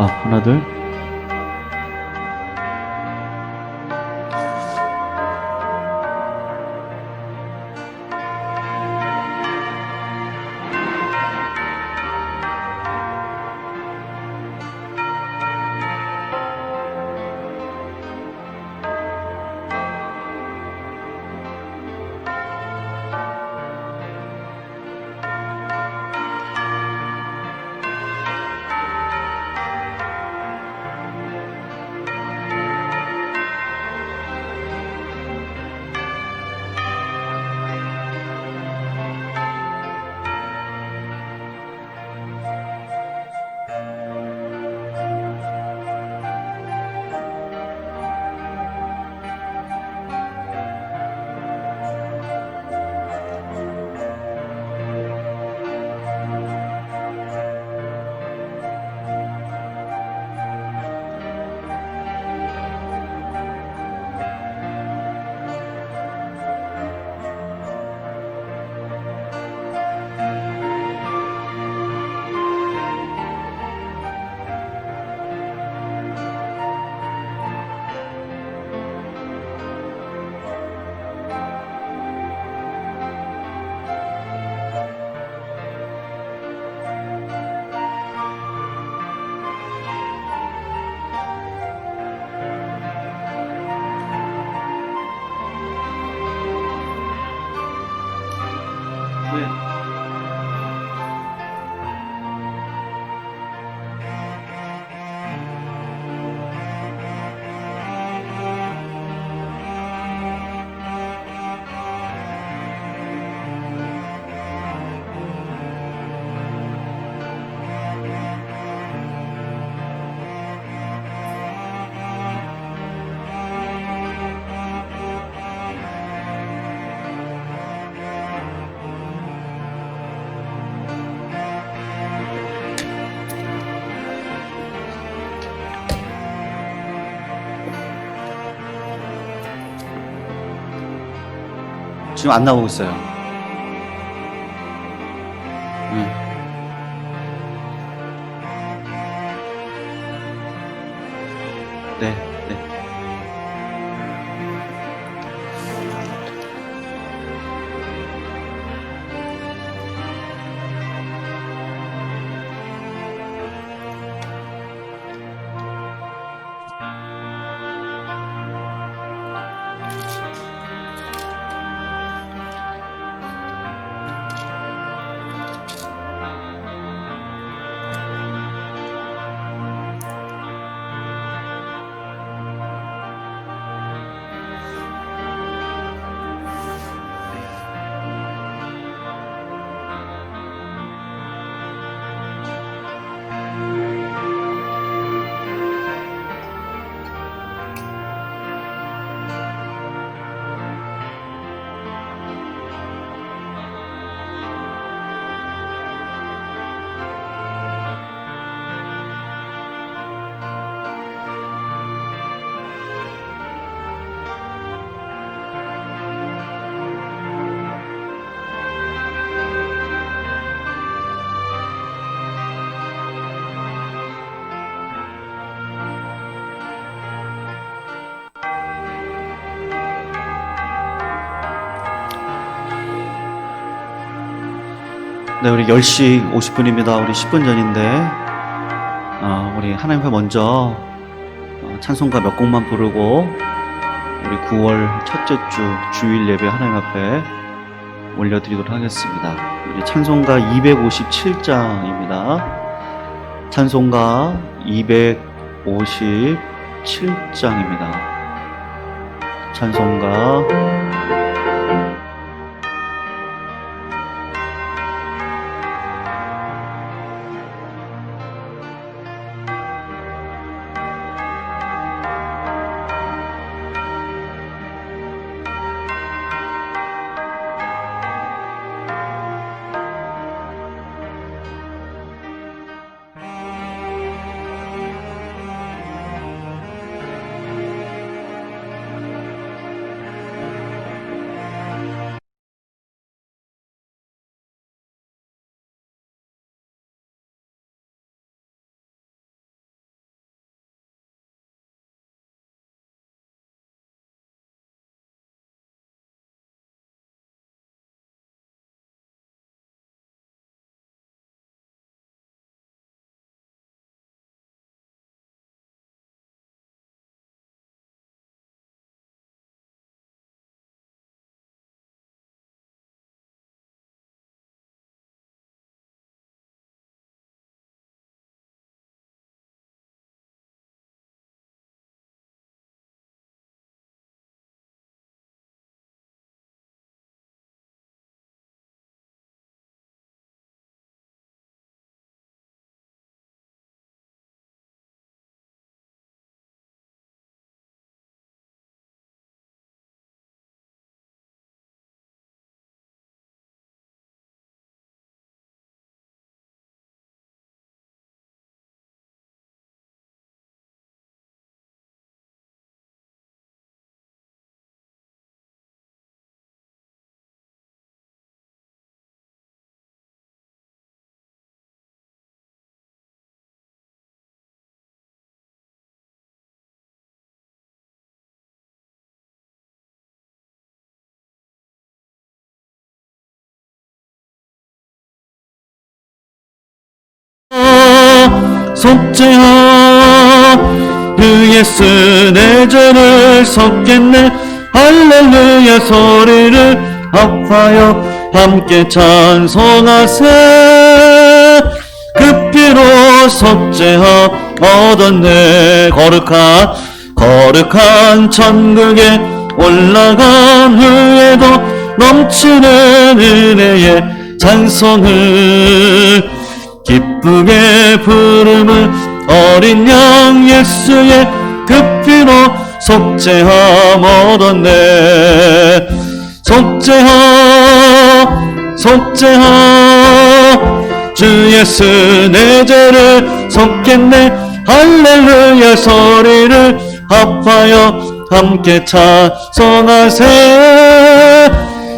하나, 둘. 네. 지금 안 나오고 있어요. 네, 네. 네, 우리 10시 50분입니다. 우리 10분 전인데, 우리 하나님 앞에 먼저 찬송가 몇 곡만 부르고, 우리 9월 첫째 주 주일 예배 하나님 앞에 올려드리도록 하겠습니다. 우리 찬송가 257장입니다. 찬송가 257장입니다. 찬송가 속죄하 그 예수 내 죄를 섞겠네. 할렐루야 소리를 합하여 함께 찬송하세. 그 피로 속죄하 얻었네. 거룩한 천국에 올라간 후에도 넘치는 은혜의 찬송을 기쁘게 부름을 어린 양 예수의 그 피로 속죄함 얻었네. 속죄하 주 예수 내 죄를 섞겠네. 할렐루야 소리를 합하여 함께 찬송하세.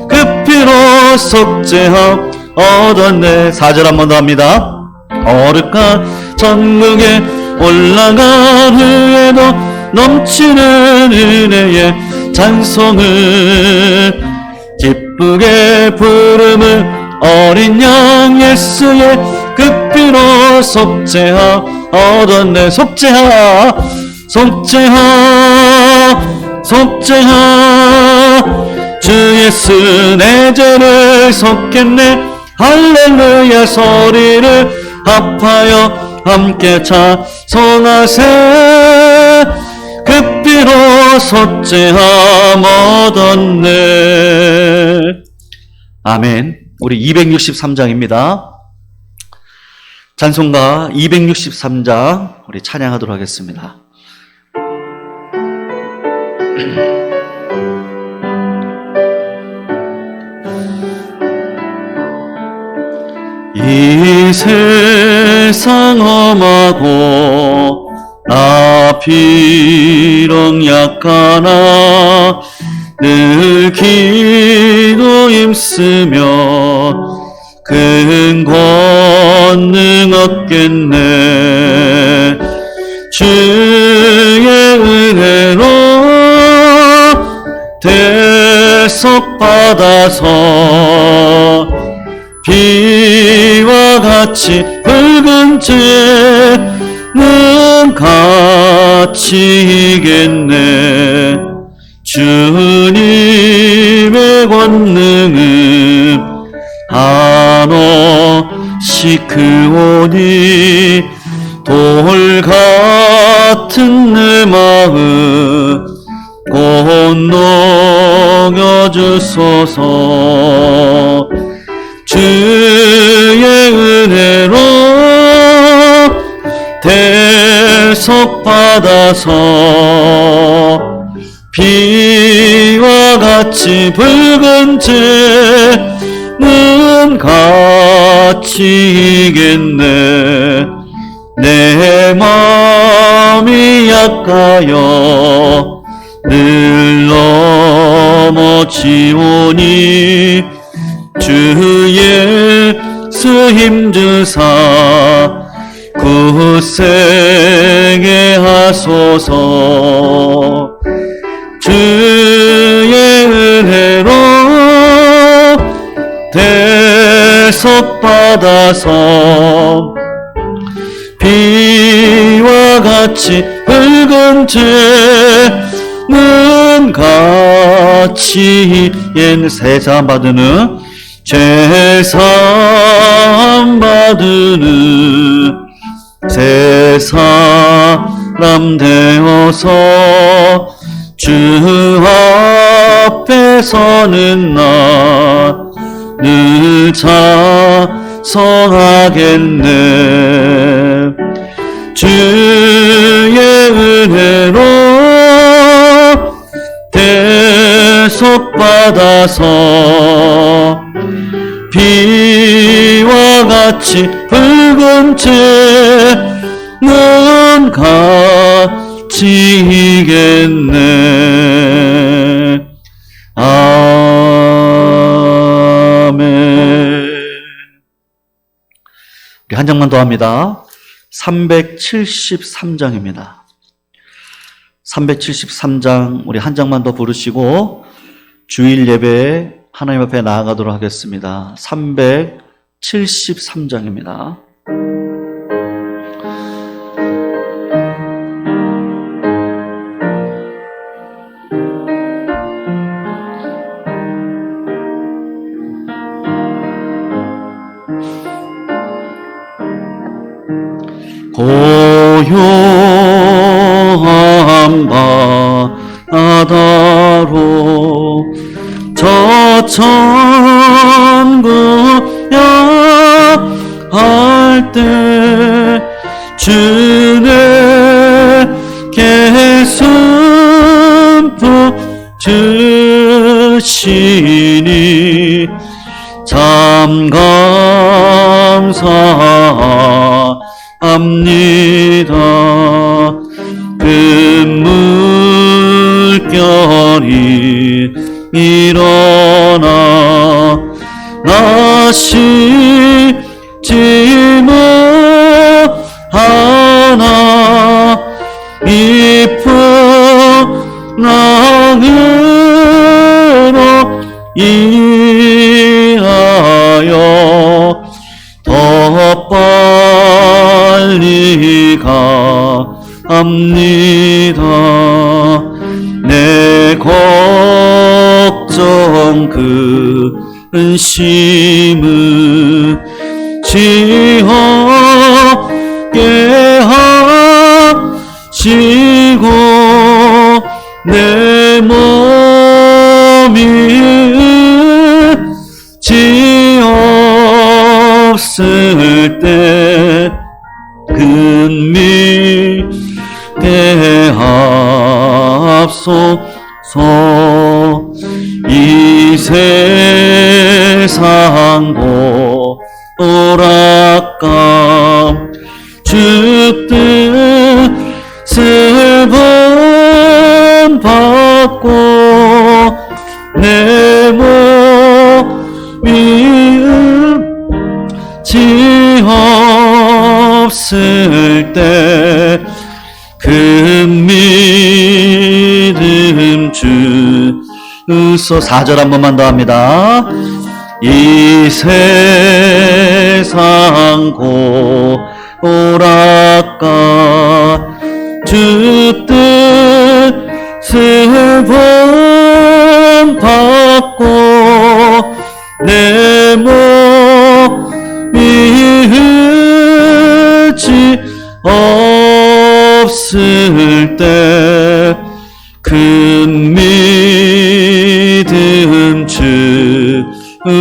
그 피로 속죄함 얻었네. 4절 한 번 더 합니다. 거룩한 천국에 올라간 후에도 넘치는 은혜의 찬송을 기쁘게 부름을 어린 양 예수의 그 피로 속죄하 얻었네. 속죄하 주 예수 내 죄를 섞겠네. 할렐루야 소리를 합하여 함께 찬송하세. 그 피로 속죄함 얻었네. 아멘. 우리 263장입니다. 찬송가 263장 우리 찬양하도록 하겠습니다. 이 세상 험하고 나 비록 약하나 늘 기도 힘쓰며 큰 권능 얻겠네. 주의 은혜로 대속받아서 비와 같이 붉은 죄는 같이 이겠네. 주님의 권능은 한없이 크오니 돌 같은 내 마음 곧 녹여주소서. 주의 은혜로 대속받아서 비와 같이 붉은 죄는 같이 이겠네. 내 마음이 약하여 늘 넘어지오니 주 예수 힘주사 굳세게 하소서. 주의 은혜로 대속받아서 비와 같이 붉은 죄는 같이 세상 받으는 죄사함 받으는 새 사람 되어서 주 앞에 서는 나 늘 찬송하겠네. 주의 은혜로 대속받아서 비와 같이 붉은 죄는 같이 이겠네. 아멘. 우리 한 장만 더 합니다. 373장입니다. 373장 우리 한 장만 더 부르시고 주일 예배에 하나님 앞에 나아가도록 하겠습니다. 373장입니다. 고요한 바다로 저 천국야 할 때 주님께 숨푹 주시니 참 감사합니다. 그 물결이 일어나 나시지 못하나 깊은 낭으로 인하여 더 빨리 갑니다. 내 걱정 근심을 지었게 하시고 내 몸이 지었을 때 근미게 하옵소서. 이 세상 오락감 주 뜻을 본받고 내 몸이 지없을 때 그 믿음 주소. 4절 한 번만 더 합니다. 이 세상 오락가 주 뜻을 본받고 내 몸이 흐지 없을 때 그 믿음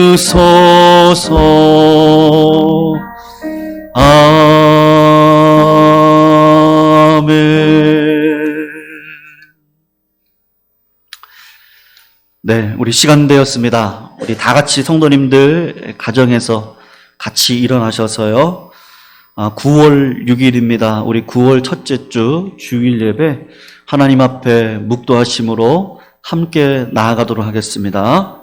주소서. 아멘. 네, 우리 시간 되었습니다. 우리 다 같이 성도님들 가정에서 같이 일어나셔서요. 9월 6일입니다. 우리 9월 첫째 주 주일 예배 하나님 앞에 묵도하심으로 함께 나아가도록 하겠습니다.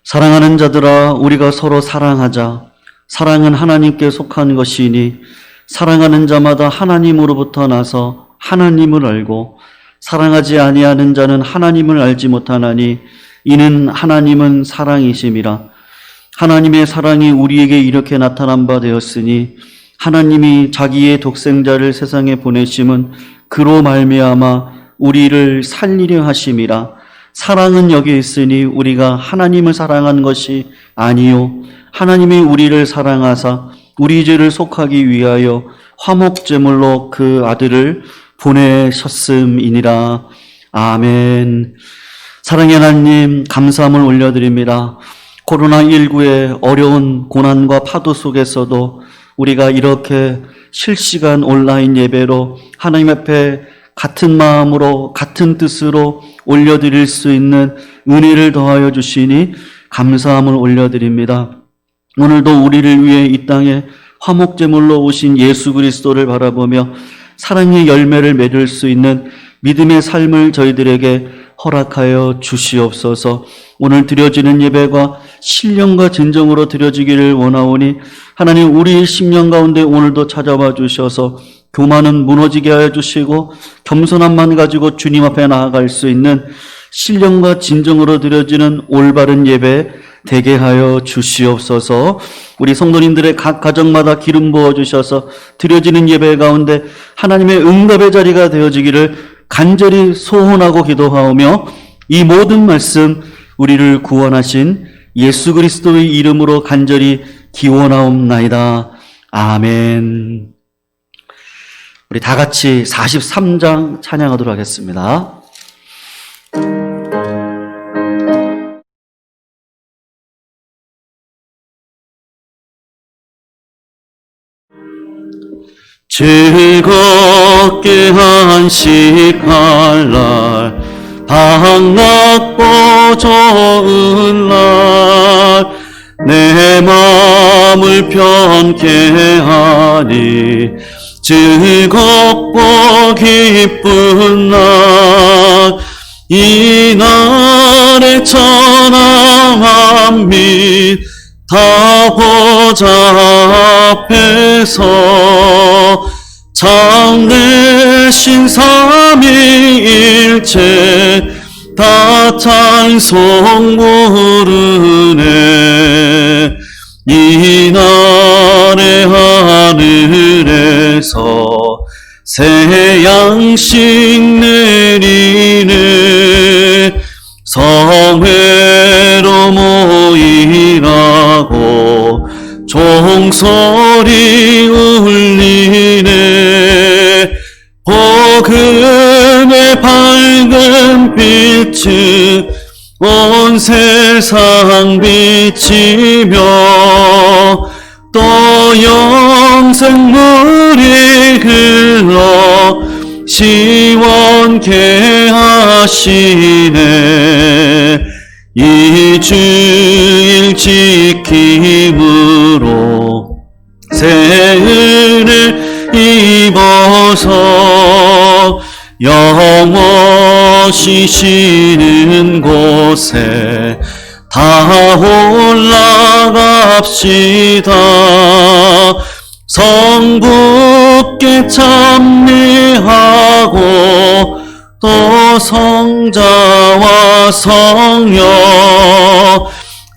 사랑하는 자들아, 우리가 서로 사랑하자. 사랑은 하나님께 속한 것이니 사랑하는 자마다 하나님으로부터 나서 하나님을 알고 사랑하지 아니하는 자는 하나님을 알지 못하나니 이는 하나님은 사랑이심이라. 하나님의 사랑이 우리에게 이렇게 나타난 바 되었으니 하나님이 자기의 독생자를 세상에 보내심은 그로 말미암아 우리를 살리려 하심이라. 사랑은 여기 있으니 우리가 하나님을 사랑한 것이 아니요 하나님이 우리를 사랑하사 우리 죄를 속하기 위하여 화목제물로 그 아들을 보내셨음이니라. 아멘. 사랑의 하나님, 감사함을 올려드립니다. 코로나19의 어려운 고난과 파도 속에서도 우리가 이렇게 실시간 온라인 예배로 하나님 앞에 같은 마음으로 같은 뜻으로 올려드릴 수 있는 은혜를 더하여 주시니 감사함을 올려드립니다. 오늘도 우리를 위해 이 땅에 화목제물로 오신 예수 그리스도를 바라보며 사랑의 열매를 맺을 수 있는 믿음의 삶을 저희들에게 허락하여 주시옵소서. 오늘 드려지는 예배가 신령과 진정으로 드려지기를 원하오니 하나님, 우리의 심령 가운데 오늘도 찾아와 주셔서 교만은 무너지게 하여 주시고 겸손함만 가지고 주님 앞에 나아갈 수 있는 신령과 진정으로 드려지는 올바른 예배 되게 하여 주시옵소서. 우리 성도님들의 각 가정마다 기름 부어 주셔서 드려지는 예배 가운데 하나님의 응답의 자리가 되어지기를 간절히 소원하고 기도하오며, 이 모든 말씀 우리를 구원하신 예수 그리스도의 이름으로 간절히 기원하옵나이다. 아멘. 우리 다 같이 43장 찬양하도록 하겠습니다. 즐겁게 한식할 날, 반갑고 좋은 날, 내 마음을 편케 하니 즐겁고 기쁜 날, 이 날에 천하 만민 다 보좌 앞에서 참되신 삼위일체 다 찬송 부르네. 이 날에 하늘에서 새 양식 내리네. 성회로 모이라고 종소리 울리네. 복음의 밝은 빛은 온 세상 비치며 또 영생물이 흘러 시원케 하시네. 이 주일 지킴으로 새 은을 입어서 영원히 쉬는 곳에 다 올라갑시다. 성부께 참미하고 또 성자와 성령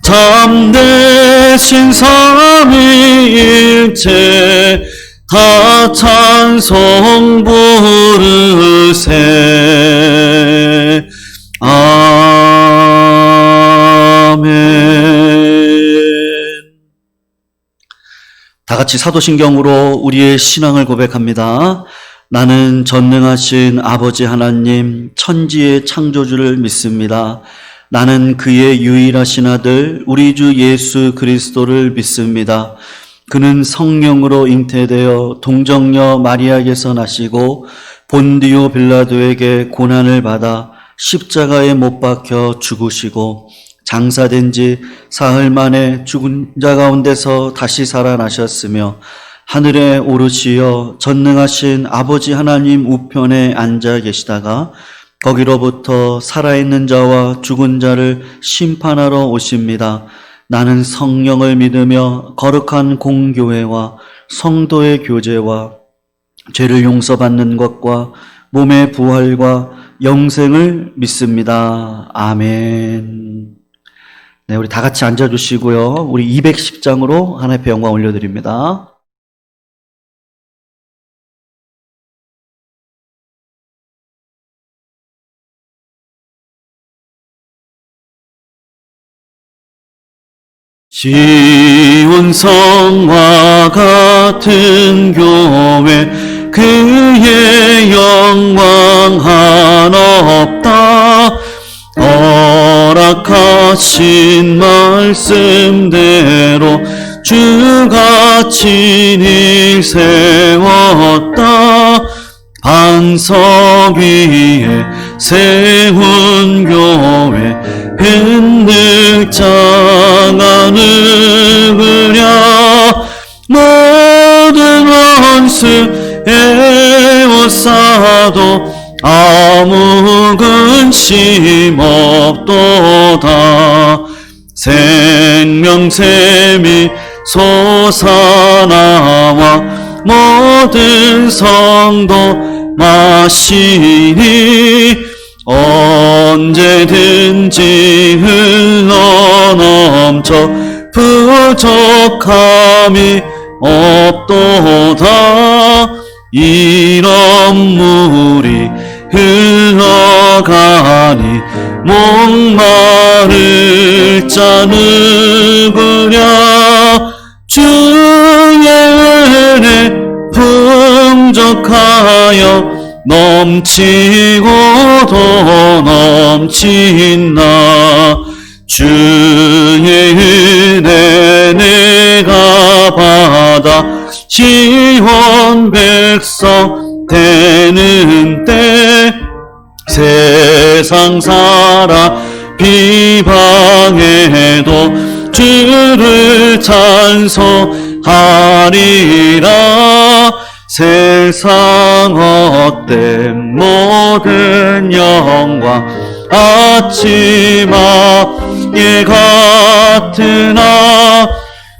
참되신 삼위일체 다 찬송 부르세. 아멘. 다 같이 사도신경으로 우리의 신앙을 고백합니다. 나는 전능하신 아버지 하나님, 천지의 창조주를 믿습니다. 나는 그의 유일하신 아들 우리 주 예수 그리스도를 믿습니다. 그는 성령으로 잉태되어 동정녀 마리아에게서 나시고 본디오 빌라도에게 고난을 받아 십자가에 못 박혀 죽으시고 장사된 지 사흘 만에 죽은 자 가운데서 다시 살아나셨으며 하늘에 오르시어 전능하신 아버지 하나님 우편에 앉아 계시다가 거기로부터 살아있는 자와 죽은 자를 심판하러 오십니다. 나는 성령을 믿으며 거룩한 공교회와 성도의 교제와 죄를 용서받는 것과 몸의 부활과 영생을 믿습니다. 아멘. 네, 우리 다 같이 앉아주시고요. 우리 210장으로 하나님 앞에 영광 올려드립니다. 시온성과 같은 교회 그의 영광 한없다. 허락하신 말씀대로 주가 친히 세웠다. 반석 위에 세운 교회 흔들자가 누구랴. 모든 원수 애원 나도 아무 근심 없도다. 생명샘이 솟아나와 모든 성도 마시니 언제든지 흘러넘쳐 부족함이 없도다. 이런 물이 흘러가니 목마를 자 누구랴. 주의 은혜 풍족하여 넘치고도 넘친나. 주의 은혜 내가 받아 시온 백성 되는 때 세상 사람 비방해도 주를 찬송하리라. 세상 헛된 모든 영광 아침마에 같으나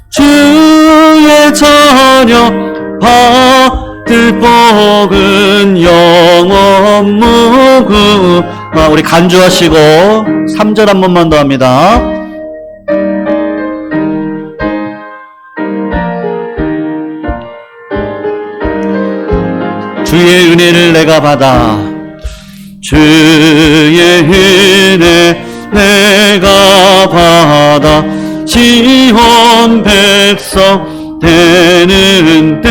주의 자녀 받을 복은 영원 무궁. 우리 간주하시고 3절 한 번만 더 합니다. 주의 은혜를 내가 받아 주의 은혜 내가 받아 시온 백성 되는 때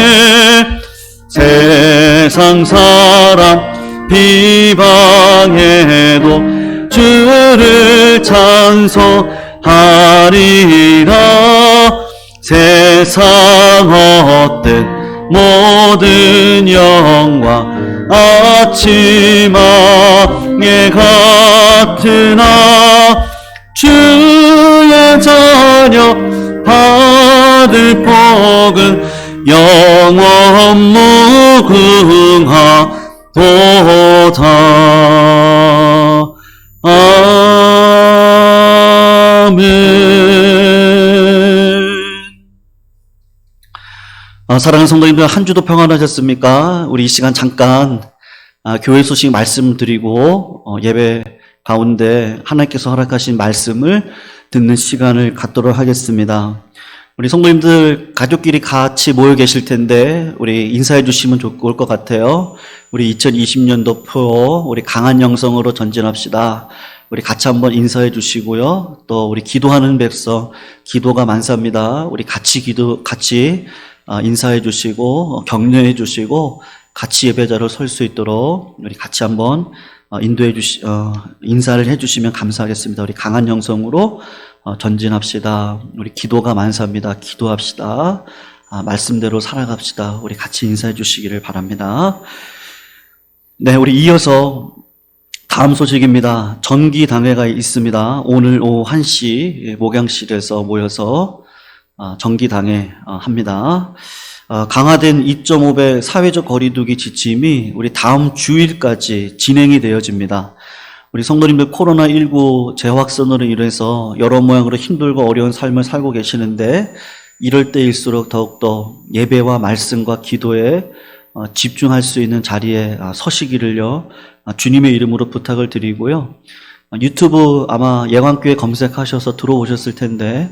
세상 사람 비방해도 주를 찬송하리라. 세상 헛된 모든 영광 아침마에 같으나 주의 자녀 받을 복은 영원 무궁하도다. 아멘. 사랑하는 성도님들, 한 주도 평안하셨습니까? 우리 이 시간 잠깐 교회 소식 말씀드리고 예배 가운데 하나님께서 허락하신 말씀을 듣는 시간을 갖도록 하겠습니다. 우리 성도님들 가족끼리 같이 모여 계실 텐데 우리 인사해 주시면 좋을 것 같아요. 우리 2020년도 표 우리 강한 영성으로 전진합시다. 우리 같이 한번 인사해 주시고요. 또 우리 기도하는 백성 기도가 만사입니다. 우리 같이 인사해 주시고 격려해 주시고 같이 예배자로 설 수 있도록 우리 같이 한번 인사를 해 주시면 감사하겠습니다. 우리 강한 영성으로 전진합시다. 우리 기도가 만사입니다. 기도합시다. 말씀대로 살아갑시다. 우리 같이 인사해 주시기를 바랍니다. 네, 우리 이어서 다음 소식입니다. 정기당회가 있습니다. 오늘 오후 1시 목양실에서 모여서 정기당회 합니다. 강화된 2.5배 사회적 거리두기 지침이 우리 다음 주일까지 진행이 되어집니다. 우리 성도님들 코로나19 재확산으로 인해서 여러 모양으로 힘들고 어려운 삶을 살고 계시는데 이럴 때일수록 더욱더 예배와 말씀과 기도에 집중할 수 있는 자리에 서시기를요 주님의 이름으로 부탁을 드리고요. 유튜브 아마 예광교회 검색하셔서 들어오셨을 텐데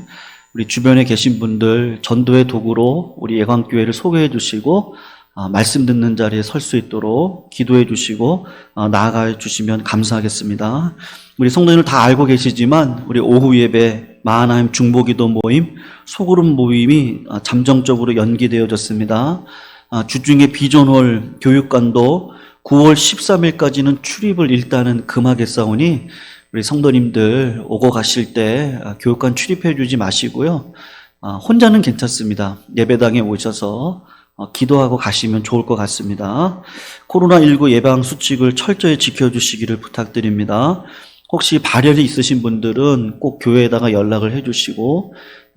우리 주변에 계신 분들 전도의 도구로 우리 예광교회를 소개해 주시고 말씀 듣는 자리에 설 수 있도록 기도해 주시고 나아가 주시면 감사하겠습니다. 우리 성도님들 다 알고 계시지만 우리 오후 예배 마하나임 중보기도 모임 소그룹 모임이 잠정적으로 연기되어졌습니다. 주중에 비전홀 교육관도 9월 13일까지는 출입을 일단은 금하겠사오니 우리 성도님들 오고 가실 때 교육관 출입해 주지 마시고요. 혼자는 괜찮습니다. 예배당에 오셔서 기도하고 가시면 좋을 것 같습니다. 코로나19 예방 수칙을 철저히 지켜주시기를 부탁드립니다. 혹시 발열이 있으신 분들은 꼭 교회에다가 연락을 해주시고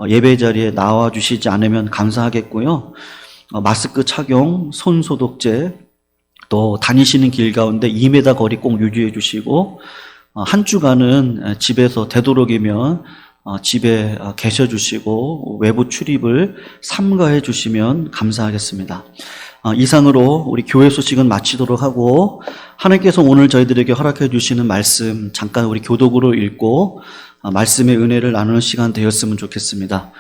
예배 자리에 나와 주시지 않으면 감사하겠고요. 마스크 착용, 손 소독제, 또 다니시는 길 가운데 2m 거리 꼭 유지해 주시고 한 주간은 집에서 되도록이면 집에 계셔 주시고 외부 출입을 삼가해 주시면 감사하겠습니다. 이상으로 우리 교회 소식은 마치도록 하고 하나님께서 오늘 저희들에게 허락해 주시는 말씀 잠깐 우리 교독으로 읽고 말씀의 은혜를 나누는 시간 되었으면 좋겠습니다.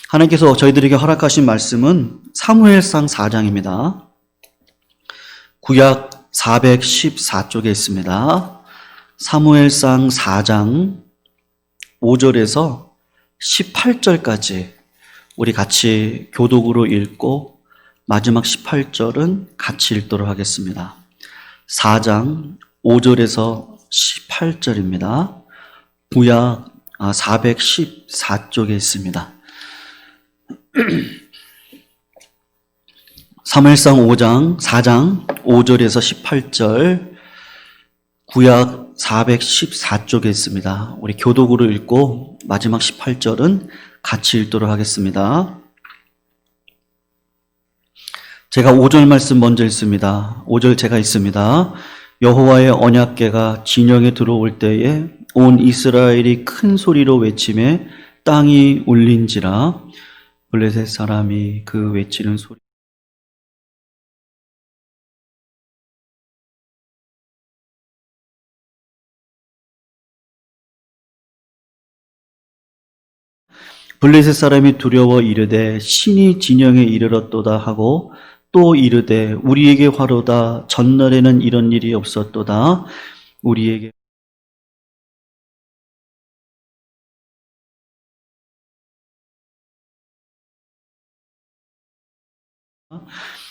하나님께서 저희들에게 허락하신 말씀은 사무엘상 4장입니다. 구약 414쪽에 있습니다. 사무엘상 4장 5절에서 18절까지 우리 같이 교독으로 읽고 마지막 18절은 같이 읽도록 하겠습니다. 4장 5절에서 18절입니다. 구약 414쪽에 있습니다. 사무엘상 4장 5절에서 18절 구약 414쪽에 있습니다. 우리 교독으로 읽고 마지막 18절은 같이 읽도록 하겠습니다. 제가 5절 말씀 먼저 읽습니다. 5절 제가 읽습니다. 여호와의 언약궤가 진영에 들어올 때에 온 이스라엘이 큰 소리로 외치매 땅이 울린지라. 블레셋 사람이 그 외치는 소리 블레셋 사람이 두려워 이르되 신이 진영에 이르렀도다 하고 또 이르되 우리에게 화로다. 전날에는 이런 일이 없었도다. 우리에게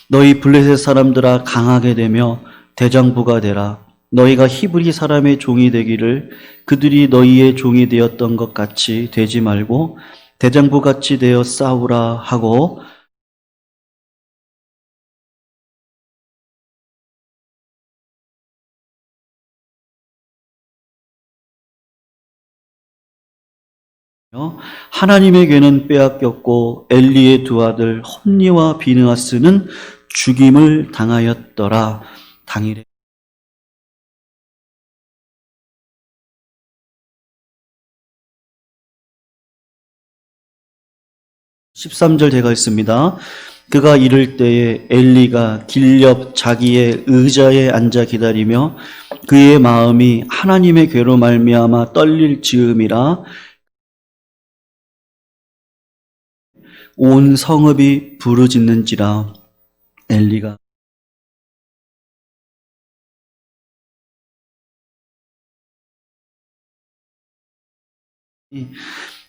너희 블레셋 사람들아 강하게 되며 대장부가 되라. 너희가 히브리 사람의 종이 되기를 그들이 너희의 종이 되었던 것 같이 되지 말고 대장부 같이 되어 싸우라 하고 하나님의 괴는 빼앗겼고 엘리의 두 아들 홈니와 비느하스는 죽임을 당하였더라. 당일에 13절 제가 읽습니다. 그가 이를 때에 엘리가 길 옆 자기의 의자에 앉아 기다리며 그의 마음이 하나님의 괴로 말미암아 떨릴 즈음이라. 온 성읍이 부르짖는지라. 엘리가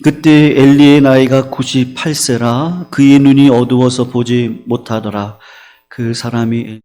그때 엘리의 나이가 98세라. 그의 눈이 어두워서 보지 못하더라. 그 사람이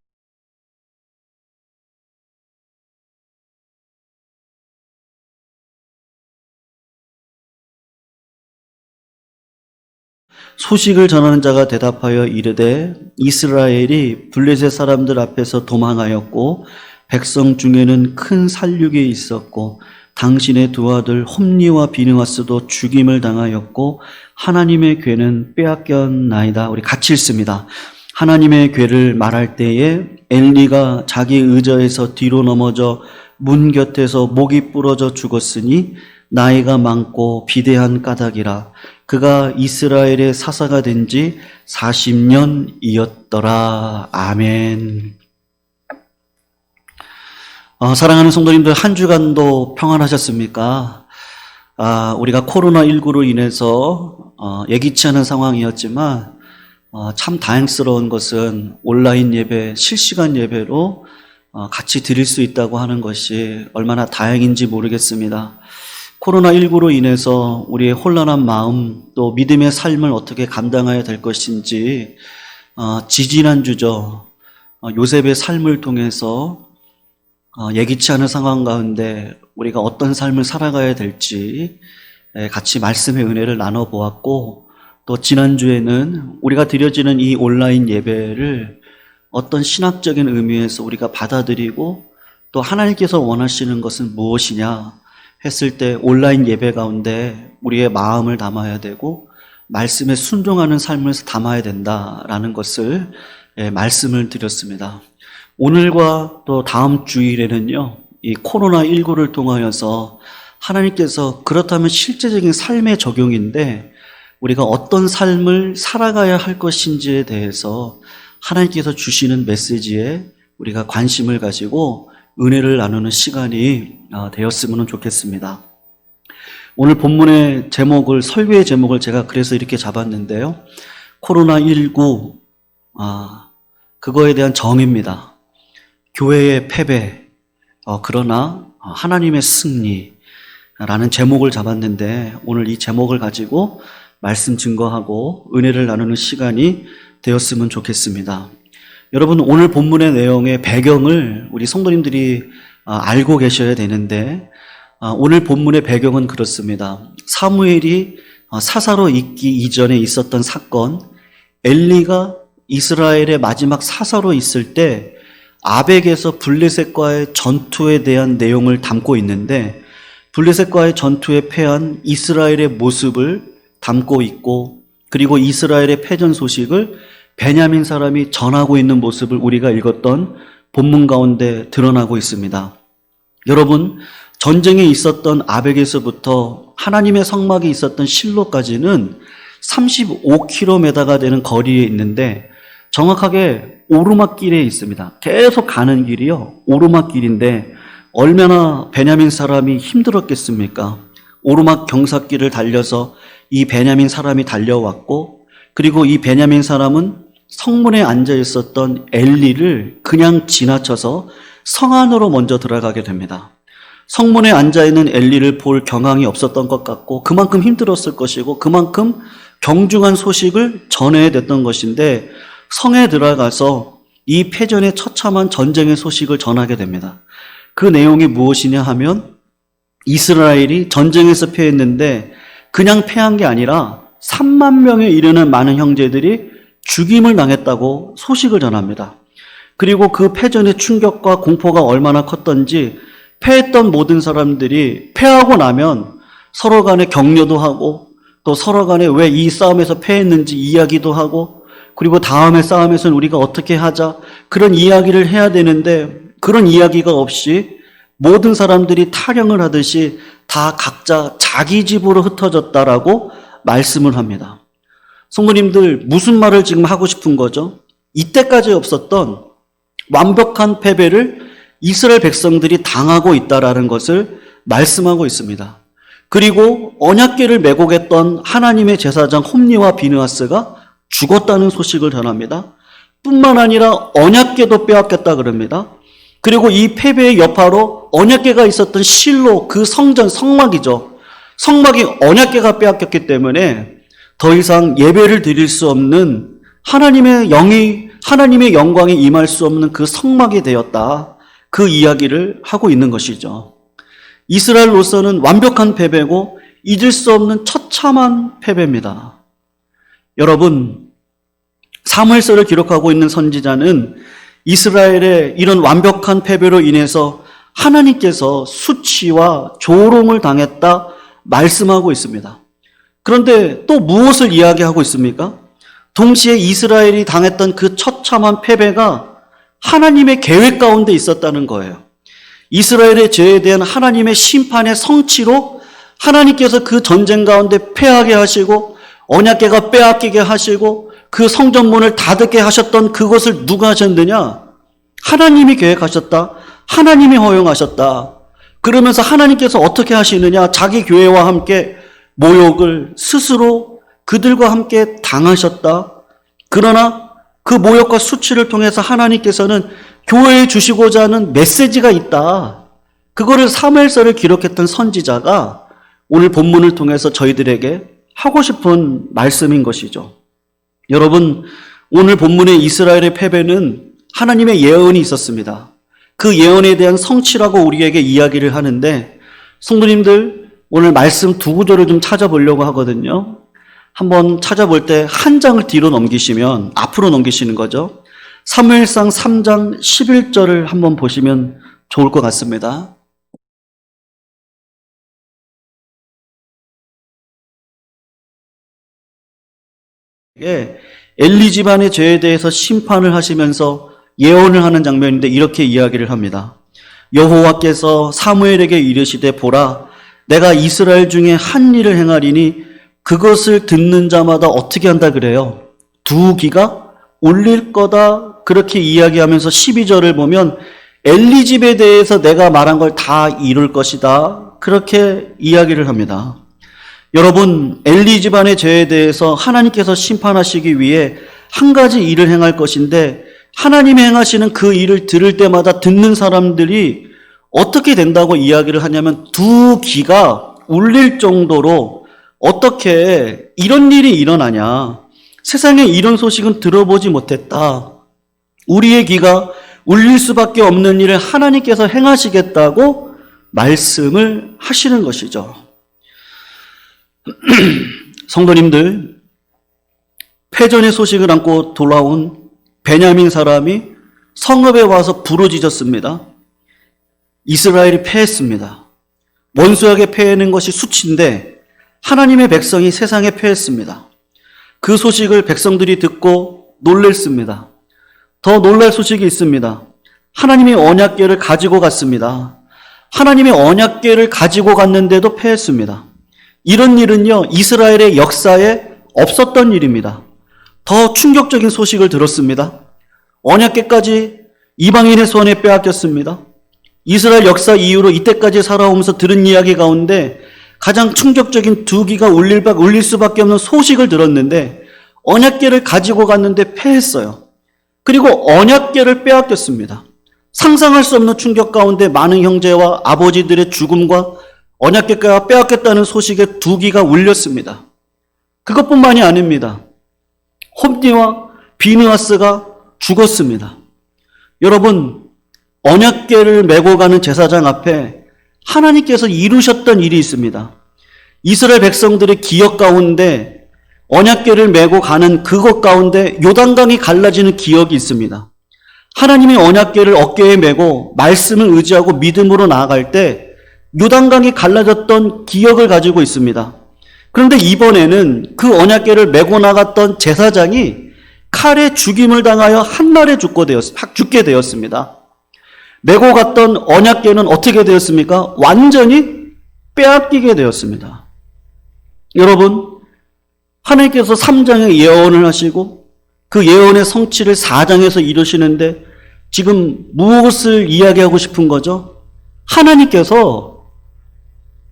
소식을 전하는 자가 대답하여 이르되 이스라엘이 블레셋 사람들 앞에서 도망하였고 백성 중에는 큰 살육이 있었고 당신의 두 아들 홈니와 비느하스도 죽임을 당하였고 하나님의 괴는 빼앗겼나이다. 우리 같이 읽습니다. 하나님의 괴를 말할 때에 엘리가 자기 의자에서 뒤로 넘어져 문 곁에서 목이 부러져 죽었으니 나이가 많고 비대한 까닭이라. 그가 이스라엘의 사사가 된 지 40년이었더라. 아멘. 사랑하는 성도님들, 한 주간도 평안하셨습니까? 우리가 코로나19로 인해서 예기치 않은 상황이었지만 참 다행스러운 것은 온라인 예배, 실시간 예배로 같이 드릴 수 있다고 하는 것이 얼마나 다행인지 모르겠습니다. 코로나19로 인해서 우리의 혼란한 마음 또 믿음의 삶을 어떻게 감당해야 될 것인지 지지난주죠. 요셉의 삶을 통해서 예기치 않은 상황 가운데 우리가 어떤 삶을 살아가야 될지 같이 말씀의 은혜를 나눠보았고 또 지난주에는 우리가 드려지는 이 온라인 예배를 어떤 신학적인 의미에서 우리가 받아들이고 또 하나님께서 원하시는 것은 무엇이냐 했을 때 온라인 예배 가운데 우리의 마음을 담아야 되고 말씀에 순종하는 삶을 담아야 된다라는 것을 말씀을 드렸습니다. 오늘과 또 다음 주일에는요, 이 코로나19를 통하여서 하나님께서 그렇다면 실제적인 삶의 적용인데 우리가 어떤 삶을 살아가야 할 것인지에 대해서 하나님께서 주시는 메시지에 우리가 관심을 가지고 은혜를 나누는 시간이 되었으면 좋겠습니다. 오늘 본문의 제목을, 설교의 제목을 제가 그래서 이렇게 잡았는데요. 코로나19, 그거에 대한 정의입니다. 교회의 패배, 그러나 하나님의 승리라는 제목을 잡았는데 오늘 이 제목을 가지고 말씀 증거하고 은혜를 나누는 시간이 되었으면 좋겠습니다. 여러분, 오늘 본문의 내용의 배경을 우리 성도님들이 알고 계셔야 되는데 오늘 본문의 배경은 그렇습니다. 사무엘이 사사로 있기 이전에 있었던 사건, 엘리가 이스라엘의 마지막 사사로 있을 때 아벡에서 블레셋과의 전투에 대한 내용을 담고 있는데 블레셋과의 전투에 패한 이스라엘의 모습을 담고 있고 그리고 이스라엘의 패전 소식을 베냐민 사람이 전하고 있는 모습을 우리가 읽었던 본문 가운데 드러나고 있습니다. 여러분, 전쟁에 있었던 아벡에서부터 하나님의 성막이 있었던 실로까지는 35km가 되는 거리에 있는데 정확하게 오르막길에 있습니다. 계속 가는 길이요, 오르막길인데 얼마나 베냐민 사람이 힘들었겠습니까? 오르막 경사길을 달려서 이 베냐민 사람이 달려왔고 그리고 이 베냐민 사람은 성문에 앉아 있었던 엘리를 그냥 지나쳐서 성 안으로 먼저 들어가게 됩니다. 성문에 앉아있는 엘리를 볼 경황이 없었던 것 같고 그만큼 힘들었을 것이고 그만큼 경중한 소식을 전해야 됐던 것인데 성에 들어가서 이 패전의 처참한 전쟁의 소식을 전하게 됩니다. 그 내용이 무엇이냐 하면 이스라엘이 전쟁에서 패했는데 그냥 패한 게 아니라 3만 명에 이르는 많은 형제들이 죽임을 당했다고 소식을 전합니다. 그리고 그 패전의 충격과 공포가 얼마나 컸던지 패했던 모든 사람들이 패하고 나면 서로 간에 격려도 하고 또 서로 간에 왜 이 싸움에서 패했는지 이야기도 하고 그리고 다음의 싸움에서는 우리가 어떻게 하자 그런 이야기를 해야 되는데 그런 이야기가 없이 모든 사람들이 타령을 하듯이 다 각자 자기 집으로 흩어졌다라고 말씀을 합니다. 성도님들, 무슨 말을 지금 하고 싶은 거죠? 이때까지 없었던 완벽한 패배를 이스라엘 백성들이 당하고 있다라는 것을 말씀하고 있습니다. 그리고 언약궤를 메고 겠던 하나님의 제사장 홈니와 비느하스가 죽었다는 소식을 전합니다. 뿐만 아니라 언약궤도 빼앗겼다 그럽니다. 그리고 이 패배의 여파로 언약궤가 있었던 실로, 그 성전, 성막이죠. 성막이 언약궤가 빼앗겼기 때문에 더 이상 예배를 드릴 수 없는 하나님의 영광이 임할 수 없는 그 성막이 되었다. 그 이야기를 하고 있는 것이죠. 이스라엘로서는 완벽한 패배고 잊을 수 없는 처참한 패배입니다. 여러분, 사무엘서를 기록하고 있는 선지자는 이스라엘의 이런 완벽한 패배로 인해서 하나님께서 수치와 조롱을 당했다 말씀하고 있습니다. 그런데 또 무엇을 이야기하고 있습니까? 동시에 이스라엘이 당했던 그 처참한 패배가 하나님의 계획 가운데 있었다는 거예요. 이스라엘의 죄에 대한 하나님의 심판의 성취로 하나님께서 그 전쟁 가운데 패하게 하시고 언약궤가 빼앗기게 하시고 그 성전문을 닫게 하셨던 그것을 누가 하셨느냐? 하나님이 계획하셨다. 하나님이 허용하셨다. 그러면서 하나님께서 어떻게 하시느냐? 자기 교회와 함께 모욕을 스스로 그들과 함께 당하셨다. 그러나 그 모욕과 수치를 통해서 하나님께서는 교회에 주시고자 하는 메시지가 있다. 그거를 사무엘서를 기록했던 선지자가 오늘 본문을 통해서 저희들에게 하고 싶은 말씀인 것이죠. 여러분, 오늘 본문의 이스라엘의 패배는 하나님의 예언이 있었습니다. 그 예언에 대한 성취라고 우리에게 이야기를 하는데 성도님들, 오늘 말씀 두 구절을 좀 찾아보려고 하거든요. 한번 찾아볼 때 한 장을 뒤로 넘기시면 앞으로 넘기시는 거죠. 사무엘상 3장 11절을 한번 보시면 좋을 것 같습니다. 엘리 집안의 죄에 대해서 심판을 하시면서 예언을 하는 장면인데 이렇게 이야기를 합니다. 여호와께서 사무엘에게 이르시되 보라 내가 이스라엘 중에 한 일을 행하리니 그것을 듣는 자마다 어떻게 한다 그래요? 두 귀가 울릴 거다 그렇게 이야기하면서 12절을 보면 엘리집에 대해서 내가 말한 걸 다 이룰 것이다 그렇게 이야기를 합니다. 여러분 엘리 집안의 죄에 대해서 하나님께서 심판하시기 위해 한 가지 일을 행할 것인데 하나님이 행하시는 그 일을 들을 때마다 듣는 사람들이 어떻게 된다고 이야기를 하냐면 두 귀가 울릴 정도로 어떻게 이런 일이 일어나냐. 세상에 이런 소식은 들어보지 못했다. 우리의 귀가 울릴 수밖에 없는 일을 하나님께서 행하시겠다고 말씀을 하시는 것이죠. 성도님들, 패전의 소식을 안고 돌아온 베냐민 사람이 성읍에 와서 부르짖었습니다. 이스라엘이 패했습니다. 원수에게 패하는 것이 수치인데 하나님의 백성이 세상에 패했습니다. 그 소식을 백성들이 듣고 놀랬습니다. 더 놀랄 소식이 있습니다. 하나님이 언약궤를 가지고 갔습니다. 하나님의 언약궤를 가지고 갔는데도 패했습니다. 이런 일은요, 이스라엘의 역사에 없었던 일입니다. 더 충격적인 소식을 들었습니다. 언약궤까지 이방인의 손에 빼앗겼습니다. 이스라엘 역사 이후로 이때까지 살아오면서 들은 이야기 가운데 가장 충격적인 두 귀가 울릴 수밖에 없는 소식을 들었는데 언약궤를 가지고 갔는데 패했어요. 그리고 언약궤를 빼앗겼습니다. 상상할 수 없는 충격 가운데 많은 형제와 아버지들의 죽음과 언약궤가 빼앗겼다는 소식에 두 귀가 울렸습니다. 그것뿐만이 아닙니다. 홈니와 비느하스가 죽었습니다. 여러분, 언약궤를 메고 가는 제사장 앞에 하나님께서 이루셨던 일이 있습니다. 이스라엘 백성들의 기억 가운데 언약궤를 메고 가는 그것 가운데 요단강이 갈라지는 기억이 있습니다. 하나님이 언약궤를 어깨에 메고 말씀을 의지하고 믿음으로 나아갈 때 요단강이 갈라졌던 기억을 가지고 있습니다. 그런데 이번에는 그 언약궤를 메고 나갔던 제사장이 칼에 죽임을 당하여 한 날에 죽게 되었습니다. 메고 갔던 언약궤는 어떻게 되었습니까? 완전히 빼앗기게 되었습니다. 여러분, 하나님께서 3장에 예언을 하시고 그 예언의 성취를 4장에서 이루시는데 지금 무엇을 이야기하고 싶은 거죠? 하나님께서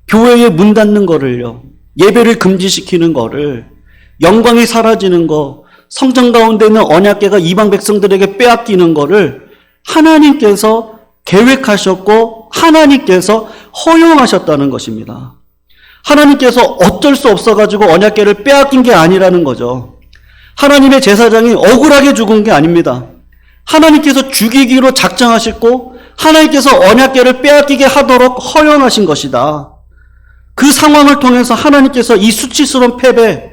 교회에 문 닫는 거를요, 예배를 금지시키는 거를, 영광이 사라지는 거, 성전 가운데 있는 언약궤가 이방 백성들에게 빼앗기는 거를 하나님께서 계획하셨고 하나님께서 허용하셨다는 것입니다. 하나님께서 어쩔 수 없어가지고 언약궤를 빼앗긴 게 아니라는 거죠. 하나님의 제사장이 억울하게 죽은 게 아닙니다. 하나님께서 죽이기로 작정하셨고 하나님께서 언약궤를 빼앗기게 하도록 허용하신 것이다. 그 상황을 통해서 하나님께서 이 수치스러운 패배,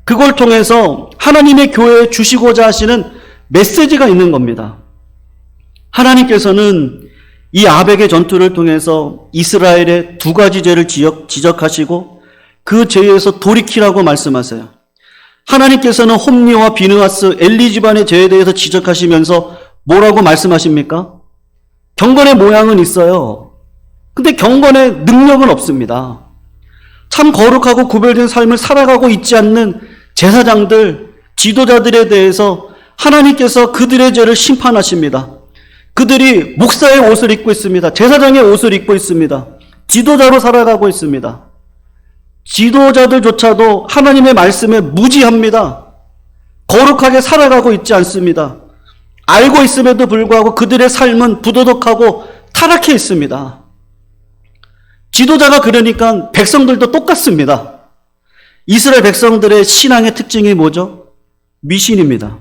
그걸 통해서 하나님의 교회에 주시고자 하시는 메시지가 있는 겁니다. 하나님께서는 이 아벡의 전투를 통해서 이스라엘의 두 가지 죄를 지적하시고 그 죄에서 돌이키라고 말씀하세요. 하나님께서는 홈니와 비느하스, 엘리 집안의 죄에 대해서 지적하시면서 뭐라고 말씀하십니까? 경건의 모양은 있어요. 근데 경건의 능력은 없습니다. 참 거룩하고 구별된 삶을 살아가고 있지 않는 제사장들, 지도자들에 대해서 하나님께서 그들의 죄를 심판하십니다. 그들이 목사의 옷을 입고 있습니다. 제사장의 옷을 입고 있습니다. 지도자로 살아가고 있습니다. 지도자들조차도 하나님의 말씀에 무지합니다. 거룩하게 살아가고 있지 않습니다. 알고 있음에도 불구하고 그들의 삶은 부도덕하고 타락해 있습니다. 지도자가 그러니까 백성들도 똑같습니다. 이스라엘 백성들의 신앙의 특징이 뭐죠? 미신입니다.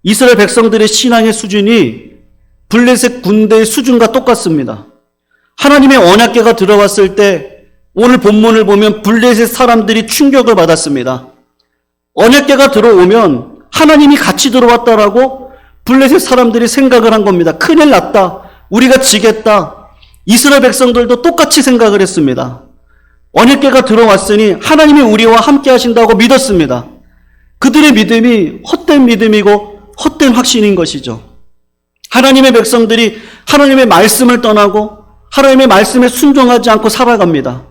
이스라엘 백성들의 신앙의 수준이 블레셋 군대의 수준과 똑같습니다. 하나님의 언약궤가 들어왔을 때 오늘 본문을 보면 블레셋 사람들이 충격을 받았습니다. 언약궤가 들어오면 하나님이 같이 들어왔다라고 블레셋 사람들이 생각을 한 겁니다. 큰일 났다. 우리가 지겠다. 이스라엘 백성들도 똑같이 생각을 했습니다. 언약궤가 들어왔으니 하나님이 우리와 함께 하신다고 믿었습니다. 그들의 믿음이 헛된 믿음이고 헛된 확신인 것이죠. 하나님의 백성들이 하나님의 말씀을 떠나고 하나님의 말씀에 순종하지 않고 살아갑니다.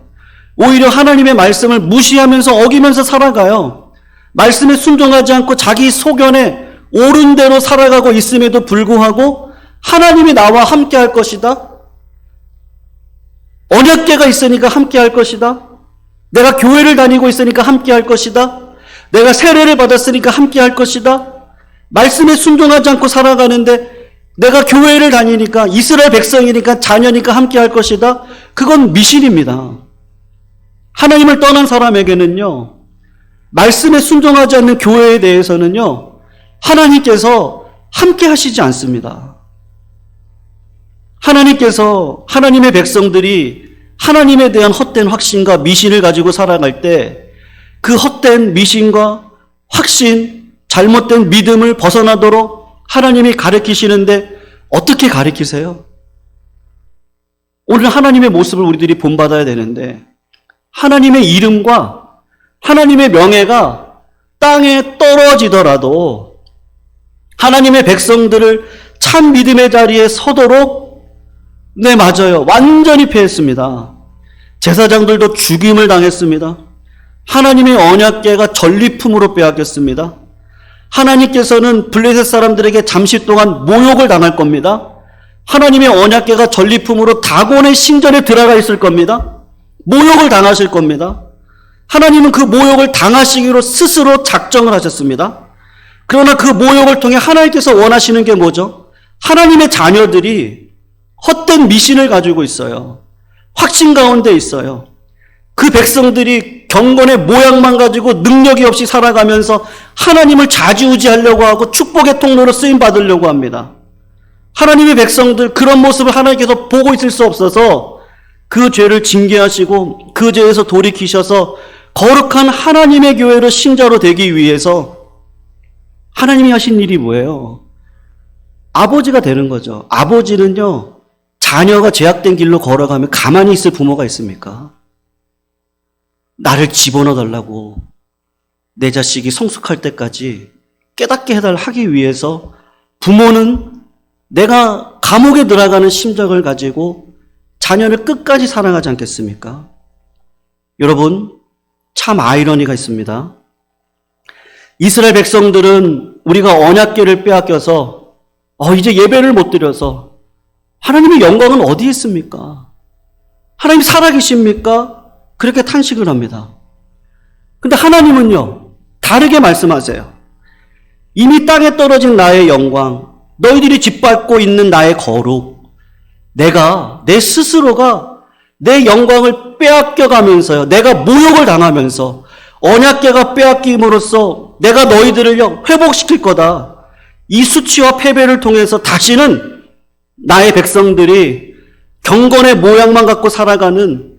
오히려 하나님의 말씀을 무시하면서 어기면서 살아가요. 말씀에 순종하지 않고 자기 소견에 옳은 대로 살아가고 있음에도 불구하고 하나님이 나와 함께 할 것이다. 언약궤가 있으니까 함께 할 것이다. 내가 교회를 다니고 있으니까 함께 할 것이다. 내가 세례를 받았으니까 함께 할 것이다. 말씀에 순종하지 않고 살아가는데 내가 교회를 다니니까 이스라엘 백성이니까 자녀니까 함께 할 것이다. 그건 미신입니다. 하나님을 떠난 사람에게는요, 말씀에 순종하지 않는 교회에 대해서는요, 하나님께서 함께 하시지 않습니다. 하나님께서 하나님의 백성들이 하나님에 대한 헛된 확신과 미신을 가지고 살아갈 때 그 헛된 미신과 확신, 잘못된 믿음을 벗어나도록 하나님이 가르치시는데 어떻게 가르치세요? 오늘 하나님의 모습을 우리들이 본받아야 되는데 하나님의 이름과 하나님의 명예가 땅에 떨어지더라도 하나님의 백성들을 참 믿음의 자리에 서도록 네, 맞아요. 완전히 패했습니다. 제사장들도 죽임을 당했습니다. 하나님의 언약궤가 전리품으로 빼앗겼습니다. 하나님께서는 블레셋 사람들에게 잠시 동안 모욕을 당할 겁니다. 하나님의 언약궤가 전리품으로 다곤의 신전에 들어가 있을 겁니다. 모욕을 당하실 겁니다. 하나님은 그 모욕을 당하시기로 스스로 작정을 하셨습니다. 그러나 그 모욕을 통해 하나님께서 원하시는 게 뭐죠? 하나님의 자녀들이 헛된 미신을 가지고 있어요. 확신 가운데 있어요. 그 백성들이 경건의 모양만 가지고 능력이 없이 살아가면서 하나님을 좌지우지하려고 하고 축복의 통로로 쓰임받으려고 합니다. 하나님의 백성들 그런 모습을 하나님께서 보고 있을 수 없어서 그 죄를 징계하시고 그 죄에서 돌이키셔서 거룩한 하나님의 교회로 신자로 되기 위해서 하나님이 하신 일이 뭐예요? 아버지가 되는 거죠. 아버지는요, 자녀가 죄악된 길로 걸어가면 가만히 있을 부모가 있습니까? 나를 집어넣어 달라고 내 자식이 성숙할 때까지 깨닫게 하기 위해서 부모는 내가 감옥에 들어가는 심정을 가지고 자녀를 끝까지 사랑하지 않겠습니까? 여러분, 참 아이러니가 있습니다. 이스라엘 백성들은 우리가 언약궤를 빼앗겨서 이제 예배를 못 드려서 하나님의 영광은 어디에 있습니까? 하나님 살아계십니까? 그렇게 탄식을 합니다. 근데 하나님은요, 다르게 말씀하세요. 이미 땅에 떨어진 나의 영광, 너희들이 짓밟고 있는 나의 거룩, 내가 내 스스로가 내 영광을 빼앗겨가면서요, 내가 모욕을 당하면서 언약궤가 빼앗김으로써 내가 너희들을요 회복시킬 거다. 이 수치와 패배를 통해서 다시는 나의 백성들이 경건의 모양만 갖고 살아가는,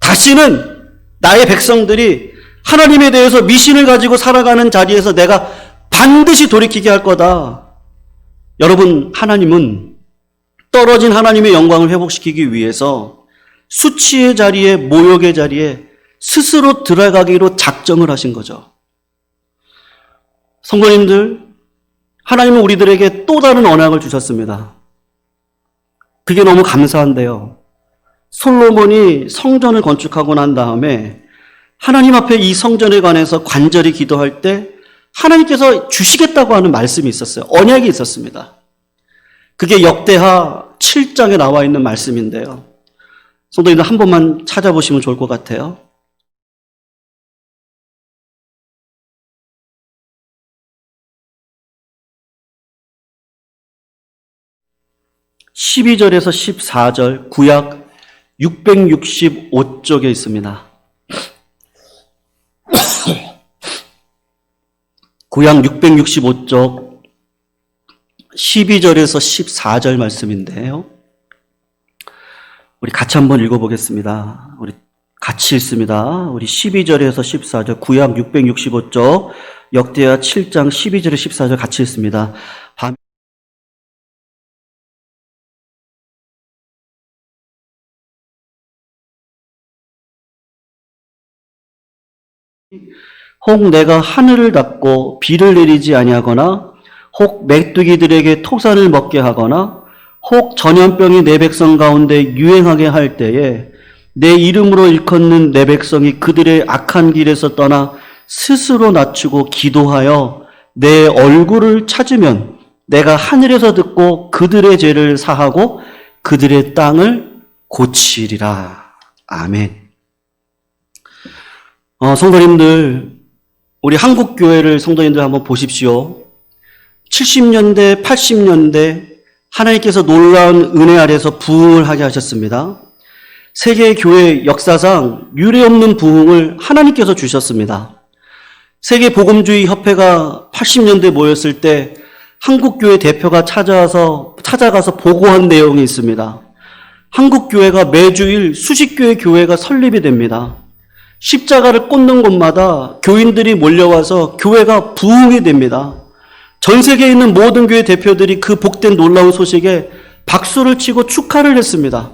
다시는 나의 백성들이 하나님에 대해서 미신을 가지고 살아가는 자리에서 내가 반드시 돌이키게 할 거다. 여러분, 하나님은 떨어진 하나님의 영광을 회복시키기 위해서 수치의 자리에, 모욕의 자리에 스스로 들어가기로 작정을 하신 거죠. 성도님들, 하나님은 우리들에게 또 다른 언약을 주셨습니다. 그게 너무 감사한데요. 솔로몬이 성전을 건축하고 난 다음에 하나님 앞에 이 성전에 관해서 간절히 기도할 때 하나님께서 주시겠다고 하는 말씀이 있었어요. 언약이 있었습니다. 그게 역대하 7장에 나와 있는 말씀인데요. 성도님들 한 번만 찾아보시면 좋을 것 같아요. (12절에서) 14절 구약 665쪽에 있습니다. 구약 665쪽 12절에서 14절 말씀인데요. 우리 같이 한번 읽어보겠습니다. 우리 같이 읽습니다. 우리 12절에서 14절 구약 665쪽 역대하 7장 12절에 14절 같이 읽습니다. 혹 내가 하늘을 닫고 비를 내리지 아니하거나 혹 메뚜기들에게 토산을 먹게 하거나 혹 전염병이 내 백성 가운데 유행하게 할 때에 내 이름으로 일컫는 내 백성이 그들의 악한 길에서 떠나 스스로 낮추고 기도하여 내 얼굴을 찾으면 내가 하늘에서 듣고 그들의 죄를 사하고 그들의 땅을 고치리라. 아멘. 성도님들, 우리 한국교회를 성도님들 한번 보십시오. 70년대, 80년대 하나님께서 놀라운 은혜 아래서 부흥을 하게 하셨습니다. 세계 교회 역사상 유례없는 부흥을 하나님께서 주셨습니다. 세계 복음주의 협회가 80년대 모였을 때 한국교회 대표가 찾아가서 보고한 내용이 있습니다. 한국교회가 매주일 수십 개의 교회가 설립이 됩니다. 십자가를 꽂는 곳마다 교인들이 몰려와서 교회가 부흥이 됩니다. 전 세계에 있는 모든 교회 대표들이 그 복된 놀라운 소식에 박수를 치고 축하를 했습니다.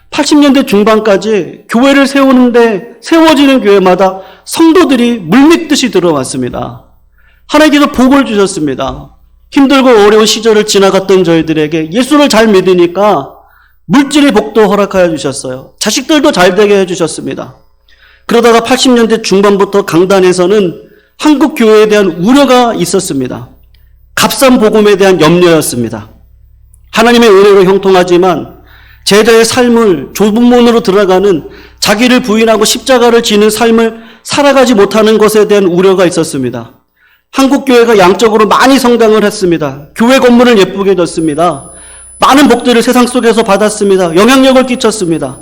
80년대 중반까지 교회를 세우는데 세워지는 교회마다 성도들이 물밀듯이 들어왔습니다. 하나님께서 복을 주셨습니다. 힘들고 어려운 시절을 지나갔던 저희들에게 예수를 잘 믿으니까 물질의 복도 허락하여 주셨어요. 자식들도 잘 되게 해주셨습니다. 그러다가 80년대 중반부터 강단에서는 한국 교회에 대한 우려가 있었습니다. 값싼 복음에 대한 염려였습니다. 하나님의 은혜로 형통하지만 제자의 삶을 좁은 문으로 들어가는 자기를 부인하고 십자가를 지는 삶을 살아가지 못하는 것에 대한 우려가 있었습니다. 한국교회가 양적으로 많이 성장을 했습니다. 교회 건물을 예쁘게 뒀습니다. 많은 복들을 세상 속에서 받았습니다. 영향력을 끼쳤습니다.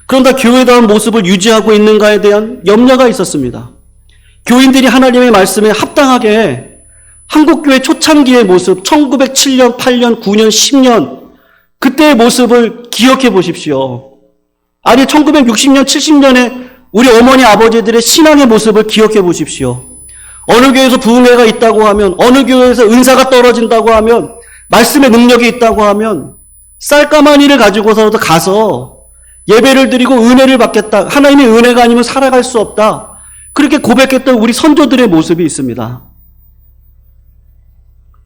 그런데 교회다운 모습을 유지하고 있는가에 대한 염려가 있었습니다. 교인들이 하나님의 말씀에 합당하게 한국교회 초창기의 모습, 1907년, 8년, 9년, 10년 그때의 모습을 기억해 보십시오. 아니 1960년, 70년에 우리 어머니 아버지들의 신앙의 모습을 기억해 보십시오. 어느 교회에서 부흥회가 있다고 하면, 어느 교회에서 은사가 떨어진다고 하면, 말씀의 능력이 있다고 하면 쌀가마니를 가지고서도 가서 예배를 드리고 은혜를 받겠다. 하나님의 은혜가 아니면 살아갈 수 없다. 그렇게 고백했던 우리 선조들의 모습이 있습니다.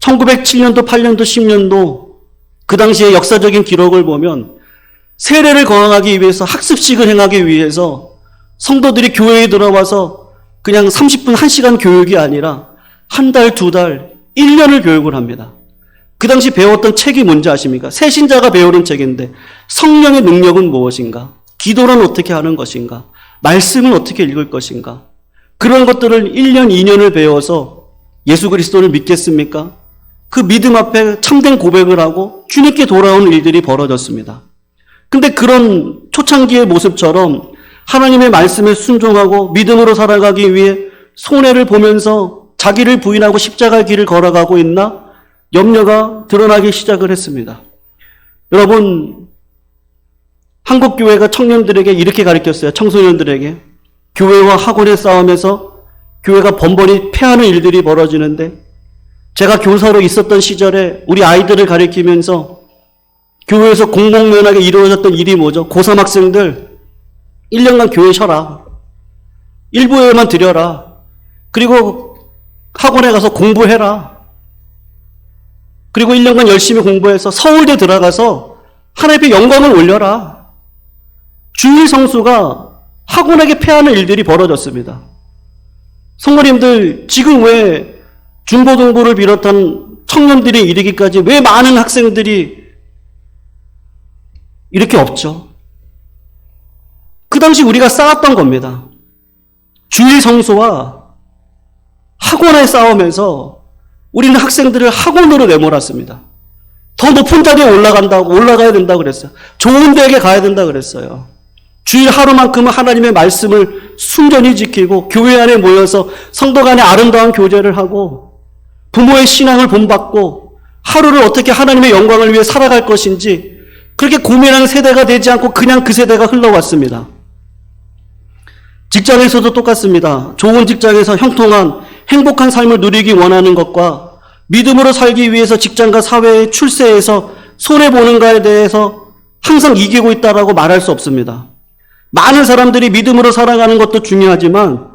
1907년도, 8년도, 10년도 그 당시의 역사적인 기록을 보면 세례를 거행하기 위해서 학습식을 행하기 위해서 성도들이 교회에 들어와서 그냥 30분, 1시간 교육이 아니라 한 달, 두 달, 1년을 교육을 합니다. 그 당시 배웠던 책이 뭔지 아십니까? 새신자가 배우는 책인데 성령의 능력은 무엇인가? 기도는 어떻게 하는 것인가? 말씀은 어떻게 읽을 것인가? 그런 것들을 1년, 2년을 배워서 예수 그리스도를 믿겠습니까? 그 믿음 앞에 참된 고백을 하고 주님께 돌아오는 일들이 벌어졌습니다. 근데 그런 초창기의 모습처럼 하나님의 말씀에 순종하고 믿음으로 살아가기 위해 손해를 보면서 자기를 부인하고 십자가의 길을 걸어가고 있나? 염려가 드러나기 시작을 했습니다. 여러분, 한국교회가 청년들에게 이렇게 가르쳤어요. 청소년들에게. 교회와 학원의 싸움에서 교회가 번번이 패하는 일들이 벌어지는데 제가 교사로 있었던 시절에 우리 아이들을 가르치면서 교회에서 공공연하게 이루어졌던 일이 뭐죠? 고3 학생들 1년간 교회 쉬어라. 일부예배만 드려라. 그리고 학원에 가서 공부해라. 그리고 1년간 열심히 공부해서 서울대 들어가서 하나님의 영광을 올려라. 주일 성수가 학원에게 패하는 일들이 벌어졌습니다. 성도님들, 지금 왜 중고등부를 비롯한 청년들이 이르기까지 왜 많은 학생들이 이렇게 없죠? 그 당시 우리가 쌓았던 겁니다. 주일 성수와 학원의 싸움에서 우리는 학생들을 학원으로 내몰았습니다. 더 높은 자리에 올라가야 된다고 그랬어요. 좋은 데에 가야 된다고 그랬어요. 주일 하루만큼은 하나님의 말씀을 순전히 지키고 교회 안에 모여서 성도 간에 아름다운 교제를 하고 부모의 신앙을 본받고 하루를 어떻게 하나님의 영광을 위해 살아갈 것인지 그렇게 고민하는 세대가 되지 않고 그냥 그 세대가 흘러왔습니다. 직장에서도 똑같습니다. 좋은 직장에서 형통한 행복한 삶을 누리기 원하는 것과 믿음으로 살기 위해서 직장과 사회의 출세에서 손해보는가에 대해서 항상 이기고 있다라고 말할 수 없습니다. 많은 사람들이 믿음으로 살아가는 것도 중요하지만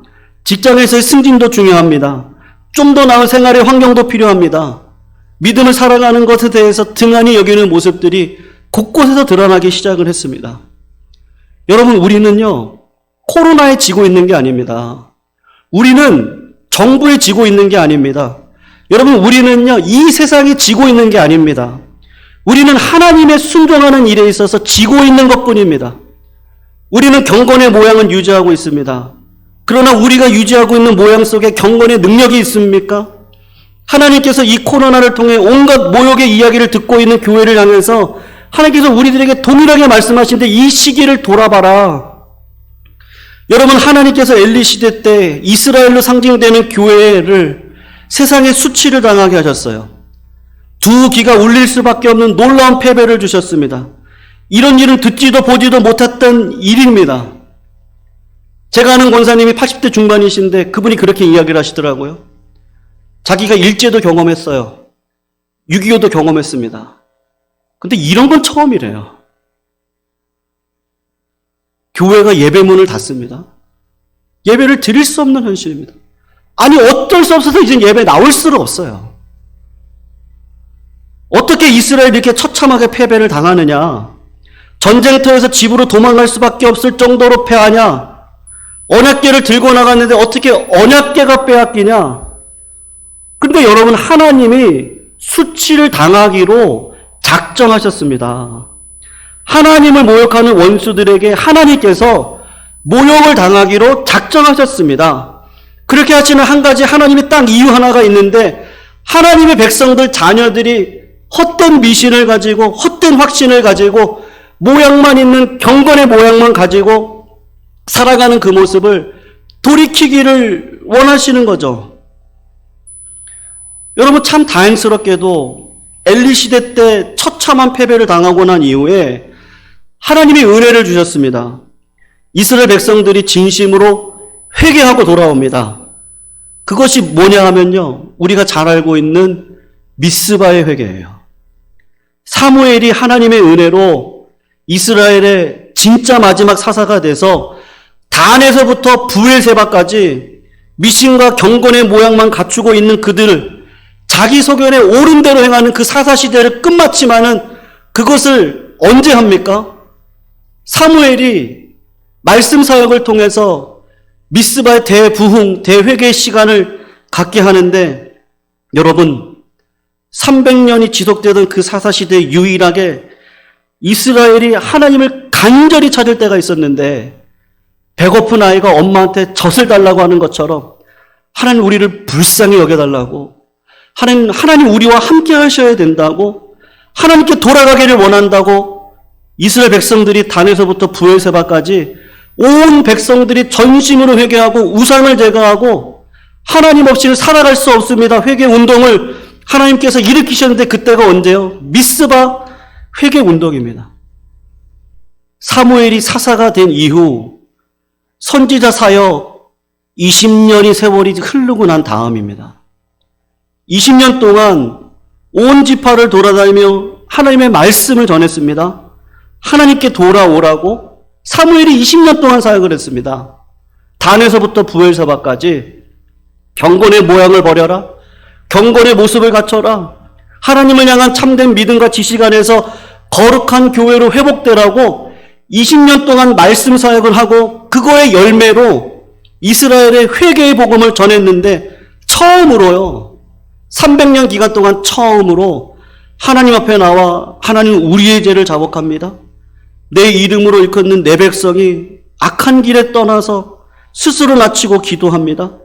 직장에서의 승진도 중요합니다. 좀 더 나은 생활의 환경도 필요합니다. 믿음을 살아가는 것에 대해서 등한히 여기는 모습들이 곳곳에서 드러나기 시작을 했습니다. 여러분, 우리는요, 코로나에 지고 있는 게 아닙니다. 우리는 정부에 지고 있는 게 아닙니다. 여러분, 우리는요, 이 세상에 지고 있는 게 아닙니다. 우리는 하나님의 순종하는 일에 있어서 지고 있는 것뿐입니다. 우리는 경건의 모양은 유지하고 있습니다. 그러나 우리가 유지하고 있는 모양 속에 경건의 능력이 있습니까? 하나님께서 이 코로나를 통해 온갖 모욕의 이야기를 듣고 있는 교회를 향해서 하나님께서 우리들에게 동일하게 말씀하시는데 이 시기를 돌아봐라. 여러분, 하나님께서 엘리 시대 때 이스라엘로 상징되는 교회를 세상의 수치를 당하게 하셨어요. 두 귀가 울릴 수밖에 없는 놀라운 패배를 주셨습니다. 이런 일은 듣지도 보지도 못했던 일입니다. 제가 아는 권사님이 80대 중반이신데 그분이 그렇게 이야기를 하시더라고요. 자기가 일제도 경험했어요. 6.25도 경험했습니다. 근데 이런 건 처음이래요. 교회가 예배문을 닫습니다. 예배를 드릴 수 없는 현실입니다. 아니, 어쩔 수 없어서 이제 예배 나올 수가 없어요. 어떻게 이스라엘이 이렇게 처참하게 패배를 당하느냐? 전쟁터에서 집으로 도망갈 수밖에 없을 정도로 패하냐? 언약궤를 들고 나갔는데 어떻게 언약궤가 빼앗기냐? 근데 여러분, 하나님이 수치를 당하기로 작정하셨습니다. 하나님을 모욕하는 원수들에게 하나님께서 모욕을 당하기로 작정하셨습니다. 그렇게 하시는 한 가지 하나님이 딱 이유 하나가 있는데, 하나님의 백성들 자녀들이 헛된 미신을 가지고 헛된 확신을 가지고 모양만 있는 경건의 모양만 가지고 살아가는 그 모습을 돌이키기를 원하시는 거죠. 여러분, 참 다행스럽게도 엘리 시대 때 처참한 패배를 당하고 난 이후에 하나님이 은혜를 주셨습니다. 이스라엘 백성들이 진심으로 회개하고 돌아옵니다. 그것이 뭐냐 하면요, 우리가 잘 알고 있는 미스바의 회개예요. 사무엘이 하나님의 은혜로 이스라엘의 진짜 마지막 사사가 돼서 단에서부터 브엘세바까지 미신과 경건의 모양만 갖추고 있는 그들을 자기 소견에 옳은 대로 행하는 그 사사시대를 끝마치면은 그것을 언제 합니까? 사무엘이 말씀 사역을 통해서 미스바의 대부흥, 대회개의 시간을 갖게 하는데, 여러분, 300년이 지속되던 그 사사시대에 유일하게 이스라엘이 하나님을 간절히 찾을 때가 있었는데, 배고픈 아이가 엄마한테 젖을 달라고 하는 것처럼 하나님 우리를 불쌍히 여겨달라고, 하나님 우리와 함께 하셔야 된다고, 하나님께 돌아가기를 원한다고 이스라엘 백성들이 단에서부터 브엘세바까지 온 백성들이 전심으로 회개하고 우상을 제거하고 하나님 없이는 살아갈 수 없습니다. 회개 운동을 하나님께서 일으키셨는데, 그때가 언제요? 미스바 회개 운동입니다. 사무엘이 사사가 된 이후 선지자 사역 20년이 세월이 흐르고 난 다음입니다. 20년 동안 온 지파를 돌아다니며 하나님의 말씀을 전했습니다. 하나님께 돌아오라고 사무엘이 20년 동안 사역을 했습니다. 단에서부터 브엘세바까지 경건의 모양을 버려라, 경건의 모습을 갖춰라, 하나님을 향한 참된 믿음과 지식 안에서 거룩한 교회로 회복되라고 20년 동안 말씀 사역을 하고 그거의 열매로 이스라엘의 회개의 복음을 전했는데, 처음으로요, 300년 기간 동안 처음으로 하나님 앞에 나와 하나님 우리의 죄를 자복합니다. 내 이름으로 일컫는 내 백성이 악한 길에 떠나서 스스로 낮추고 기도합니다.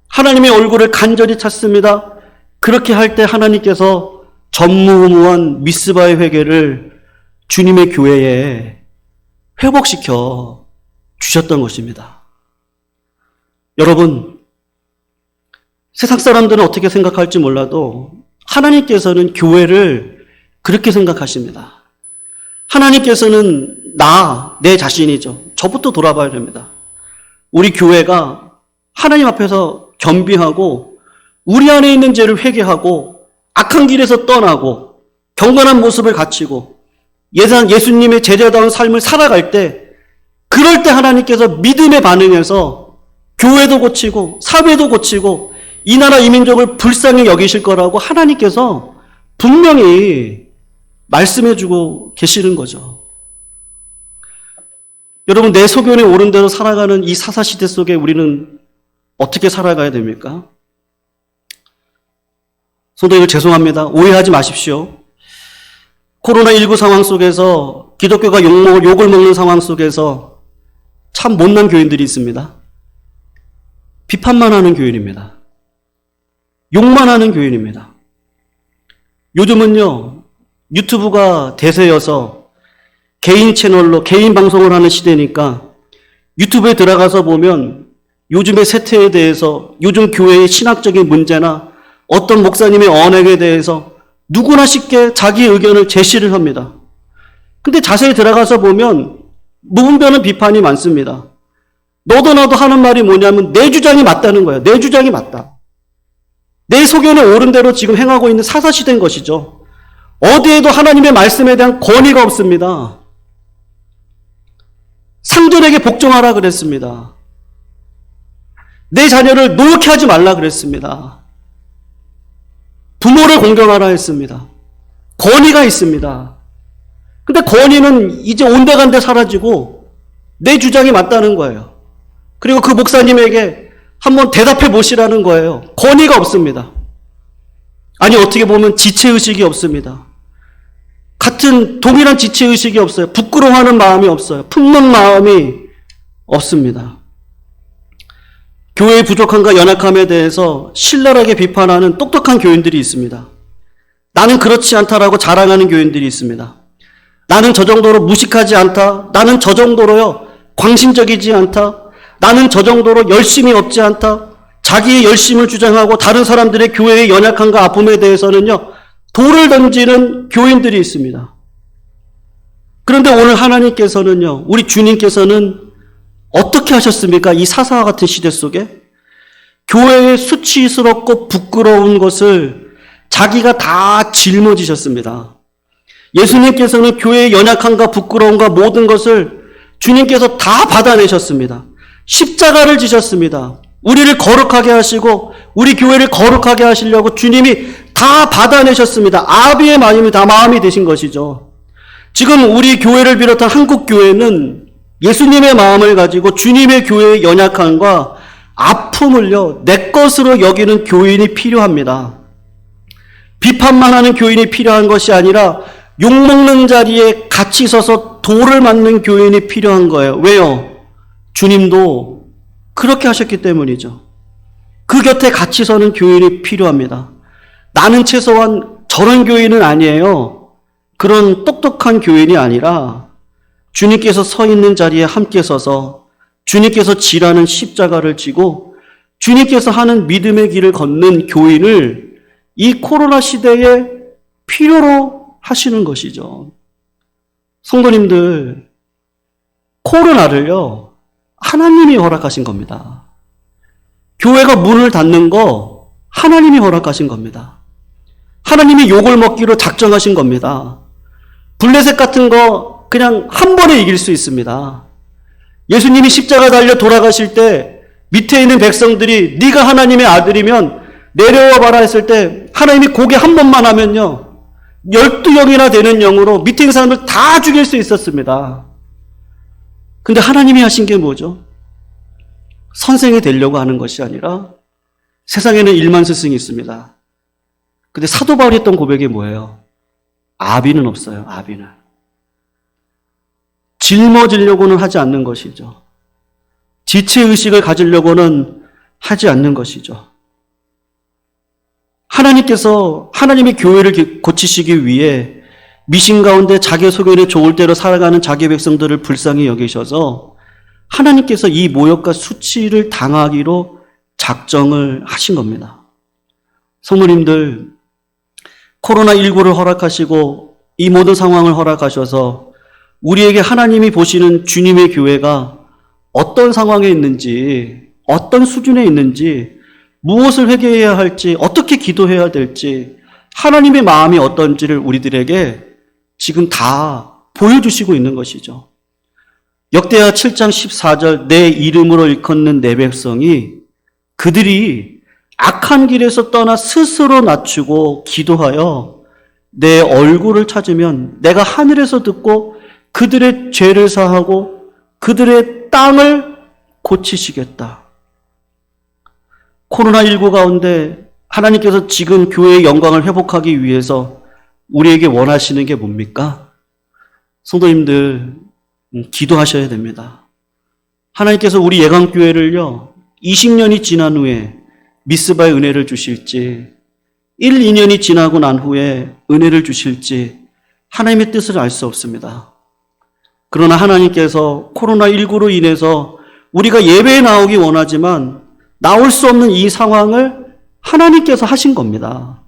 하나님의 얼굴을 간절히 찾습니다. 그렇게 할 때 하나님께서 전무후무한 미스바의 회개를 주님의 교회에 회복시켜 주셨던 것입니다. 여러분, 세상 사람들은 어떻게 생각할지 몰라도 하나님께서는 교회를 그렇게 생각하십니다. 하나님께서는 내 자신이죠. 저부터 돌아봐야 됩니다. 우리 교회가 하나님 앞에서 겸비하고 우리 안에 있는 죄를 회개하고 악한 길에서 떠나고 경건한 모습을 갖추고 예수님의 제자다운 삶을 살아갈 때, 그럴 때 하나님께서 믿음에 반응해서 교회도 고치고 사회도 고치고 이 나라 이 민족을 불쌍히 여기실 거라고 하나님께서 분명히 말씀해주고 계시는 거죠. 여러분, 내 소견에 옳은 대로 살아가는 이 사사시대 속에 우리는 어떻게 살아가야 됩니까? 성도님들 죄송합니다. 오해하지 마십시오. 코로나19 상황 속에서 기독교가 욕을 먹는 상황 속에서 참 못난 교인들이 있습니다. 비판만 하는 교인입니다. 욕만 하는 교인입니다. 요즘은요, 유튜브가 대세여서 개인 채널로 개인 방송을 하는 시대니까 유튜브에 들어가서 보면 요즘의 세태에 대해서, 요즘 교회의 신학적인 문제나 어떤 목사님의 언행에 대해서 누구나 쉽게 자기 의견을 제시를 합니다. 근데 자세히 들어가서 보면 무분별한 비판이 많습니다. 너도 나도 하는 말이 뭐냐면 내 주장이 맞다는 거예요. 내 주장이 맞다. 내 소견에 옳은 대로 지금 행하고 있는 사사시대인 것이죠. 어디에도 하나님의 말씀에 대한 권위가 없습니다. 상전에게 복종하라 그랬습니다. 내 자녀를 노역해 하지 말라 그랬습니다. 부모를 공경하라 했습니다. 권위가 있습니다. 근데 권위는 이제 온데간데 사라지고 내 주장이 맞다는 거예요. 그리고 그 목사님에게 한번 대답해 보시라는 거예요. 권위가 없습니다. 아니, 어떻게 보면 지체의식이 없습니다. 같은 동일한 지체의식이 없어요. 부끄러워하는 마음이 없어요. 품는 마음이 없습니다. 교회의 부족함과 연약함에 대해서 신랄하게 비판하는 똑똑한 교인들이 있습니다. 나는 그렇지 않다라고 자랑하는 교인들이 있습니다. 나는 저 정도로 무식하지 않다. 나는 저 정도로요, 광신적이지 않다. 나는 저 정도로 열심이 없지 않다. 자기의 열심을 주장하고 다른 사람들의 교회의 연약함과 아픔에 대해서는요, 돌을 던지는 교인들이 있습니다. 그런데 오늘 하나님께서는요, 우리 주님께서는 어떻게 하셨습니까? 이 사사와 같은 시대 속에 교회의 수치스럽고 부끄러운 것을 자기가 다 짊어지셨습니다. 예수님께서는 교회의 연약함과 부끄러움과 모든 것을 주님께서 다 받아내셨습니다. 십자가를 지셨습니다. 우리를 거룩하게 하시고 우리 교회를 거룩하게 하시려고 주님이 다 받아내셨습니다. 아비의 마음이 되신 것이죠. 지금 우리 교회를 비롯한 한국 교회는 예수님의 마음을 가지고 주님의 교회의 연약함과 아픔을요, 내 것으로 여기는 교인이 필요합니다. 비판만 하는 교인이 필요한 것이 아니라 욕먹는 자리에 같이 서서 돌을 맞는 교인이 필요한 거예요. 왜요? 주님도 그렇게 하셨기 때문이죠. 그 곁에 같이 서는 교인이 필요합니다. 나는 최소한 저런 교인은 아니에요. 그런 똑똑한 교인이 아니라 주님께서 서 있는 자리에 함께 서서 주님께서 지라는 십자가를 지고 주님께서 하는 믿음의 길을 걷는 교인을 이 코로나 시대에 필요로 하시는 것이죠. 성도님들, 코로나를요, 하나님이 허락하신 겁니다. 교회가 문을 닫는 거 하나님이 허락하신 겁니다. 하나님이 욕을 먹기로 작정하신 겁니다. 블레셋 같은 거 그냥 한 번에 이길 수 있습니다. 예수님이 십자가 달려 돌아가실 때 밑에 있는 백성들이 네가 하나님의 아들이면 내려와 봐라 했을 때 하나님이 고개 한 번만 하면요, 12영이나 되는 영으로 밑에 있는 사람들 다 죽일 수 있었습니다. 근데 하나님이 하신 게 뭐죠? 선생이 되려고 하는 것이 아니라 세상에는 1만 스승이 있습니다. 근데 사도 바울이 했던 고백이 뭐예요? 아비는 없어요. 아비는. 짊어지려고는 하지 않는 것이죠. 지체의식을 가지려고는 하지 않는 것이죠. 하나님께서 하나님의 교회를 고치시기 위해 미신 가운데 자기 소견에 좋을 대로 살아가는 자기 백성들을 불쌍히 여기셔서 하나님께서 이 모욕과 수치를 당하기로 작정을 하신 겁니다. 성도님들, 코로나19를 허락하시고 이 모든 상황을 허락하셔서 우리에게 하나님이 보시는 주님의 교회가 어떤 상황에 있는지, 어떤 수준에 있는지, 무엇을 회개해야 할지, 어떻게 기도해야 될지, 하나님의 마음이 어떤지를 우리들에게 지금 다 보여주시고 있는 것이죠. 역대하 7장 14절, 내 이름으로 일컫는 내 백성이 그들이 악한 길에서 떠나 스스로 낮추고 기도하여 내 얼굴을 찾으면 내가 하늘에서 듣고 그들의 죄를 사하고 그들의 땅을 고치시겠다. 코로나19 가운데 하나님께서 지금 교회의 영광을 회복하기 위해서 우리에게 원하시는 게 뭡니까? 성도님들, 기도하셔야 됩니다. 하나님께서 우리 예강교회를요, 20년이 지난 후에 미스바의 은혜를 주실지, 1, 2년이 지나고 난 후에 은혜를 주실지 하나님의 뜻을 알 수 없습니다. 그러나 하나님께서 코로나19로 인해서 우리가 예배에 나오기 원하지만 나올 수 없는 이 상황을 하나님께서 하신 겁니다.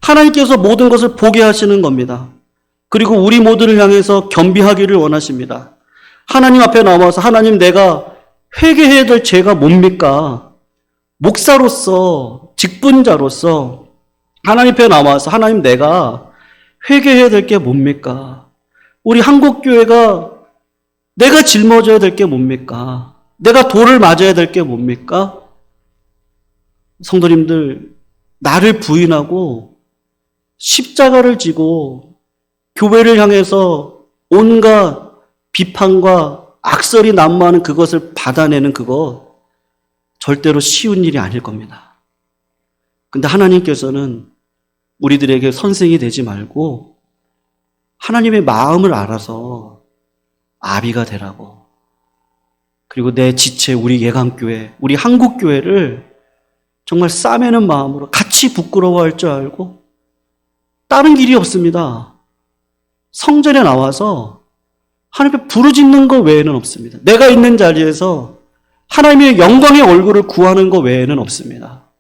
하나님께서 모든 것을 보게 하시는 겁니다. 그리고 우리 모두를 향해서 겸비하기를 원하십니다. 하나님 앞에 나와서 하나님, 내가 회개해야 될 죄가 뭡니까? 목사로서, 직분자로서 하나님 앞에 나와서 하나님, 내가 회개해야 될 게 뭡니까? 우리 한국교회가 내가 짊어져야 될 게 뭡니까? 내가 돌을 맞아야 될 게 뭡니까? 성도님들, 나를 부인하고 십자가를 지고 교회를 향해서 온갖 비판과 악설이 난무하는 그것을 받아내는 그것 절대로 쉬운 일이 아닐 겁니다. 근데 하나님께서는 우리들에게 선생이 되지 말고 하나님의 마음을 알아서 아비가 되라고, 그리고 내 지체, 우리 예강교회, 우리 한국교회를 정말 싸매는 마음으로 같이 부끄러워할 줄 알고, 다른 길이 없습니다. 성전에 나와서 하나님께 부르짖는 것 외에는 없습니다. 내가 있는 자리에서 하나님의 영광의 얼굴을 구하는 것 외에는 없습니다.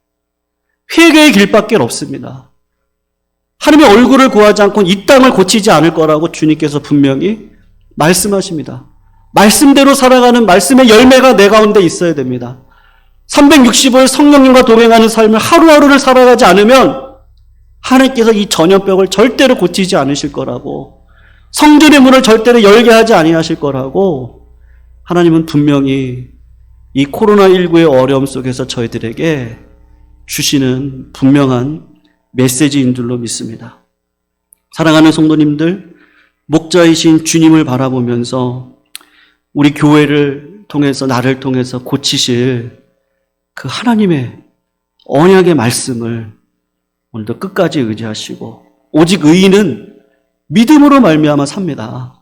회개의 길밖에 없습니다. 하나님의 얼굴을 구하지 않고는 이 땅을 고치지 않을 거라고 주님께서 분명히 말씀하십니다. 말씀대로 살아가는 말씀의 열매가 내 가운데 있어야 됩니다. 365일 성령님과 동행하는 삶을 하루하루를 살아가지 않으면 하나님께서 이 전염병을 절대로 고치지 않으실 거라고, 성전의 문을 절대로 열게 하지 아니하실 거라고 하나님은 분명히 이 코로나19의 어려움 속에서 저희들에게 주시는 분명한 메시지인 줄로 믿습니다. 사랑하는 성도님들, 목자이신 주님을 바라보면서 우리 교회를 통해서, 나를 통해서 고치실 그 하나님의 언약의 말씀을 오늘도 끝까지 의지하시고, 오직 의인은 믿음으로 말미암아 삽니다.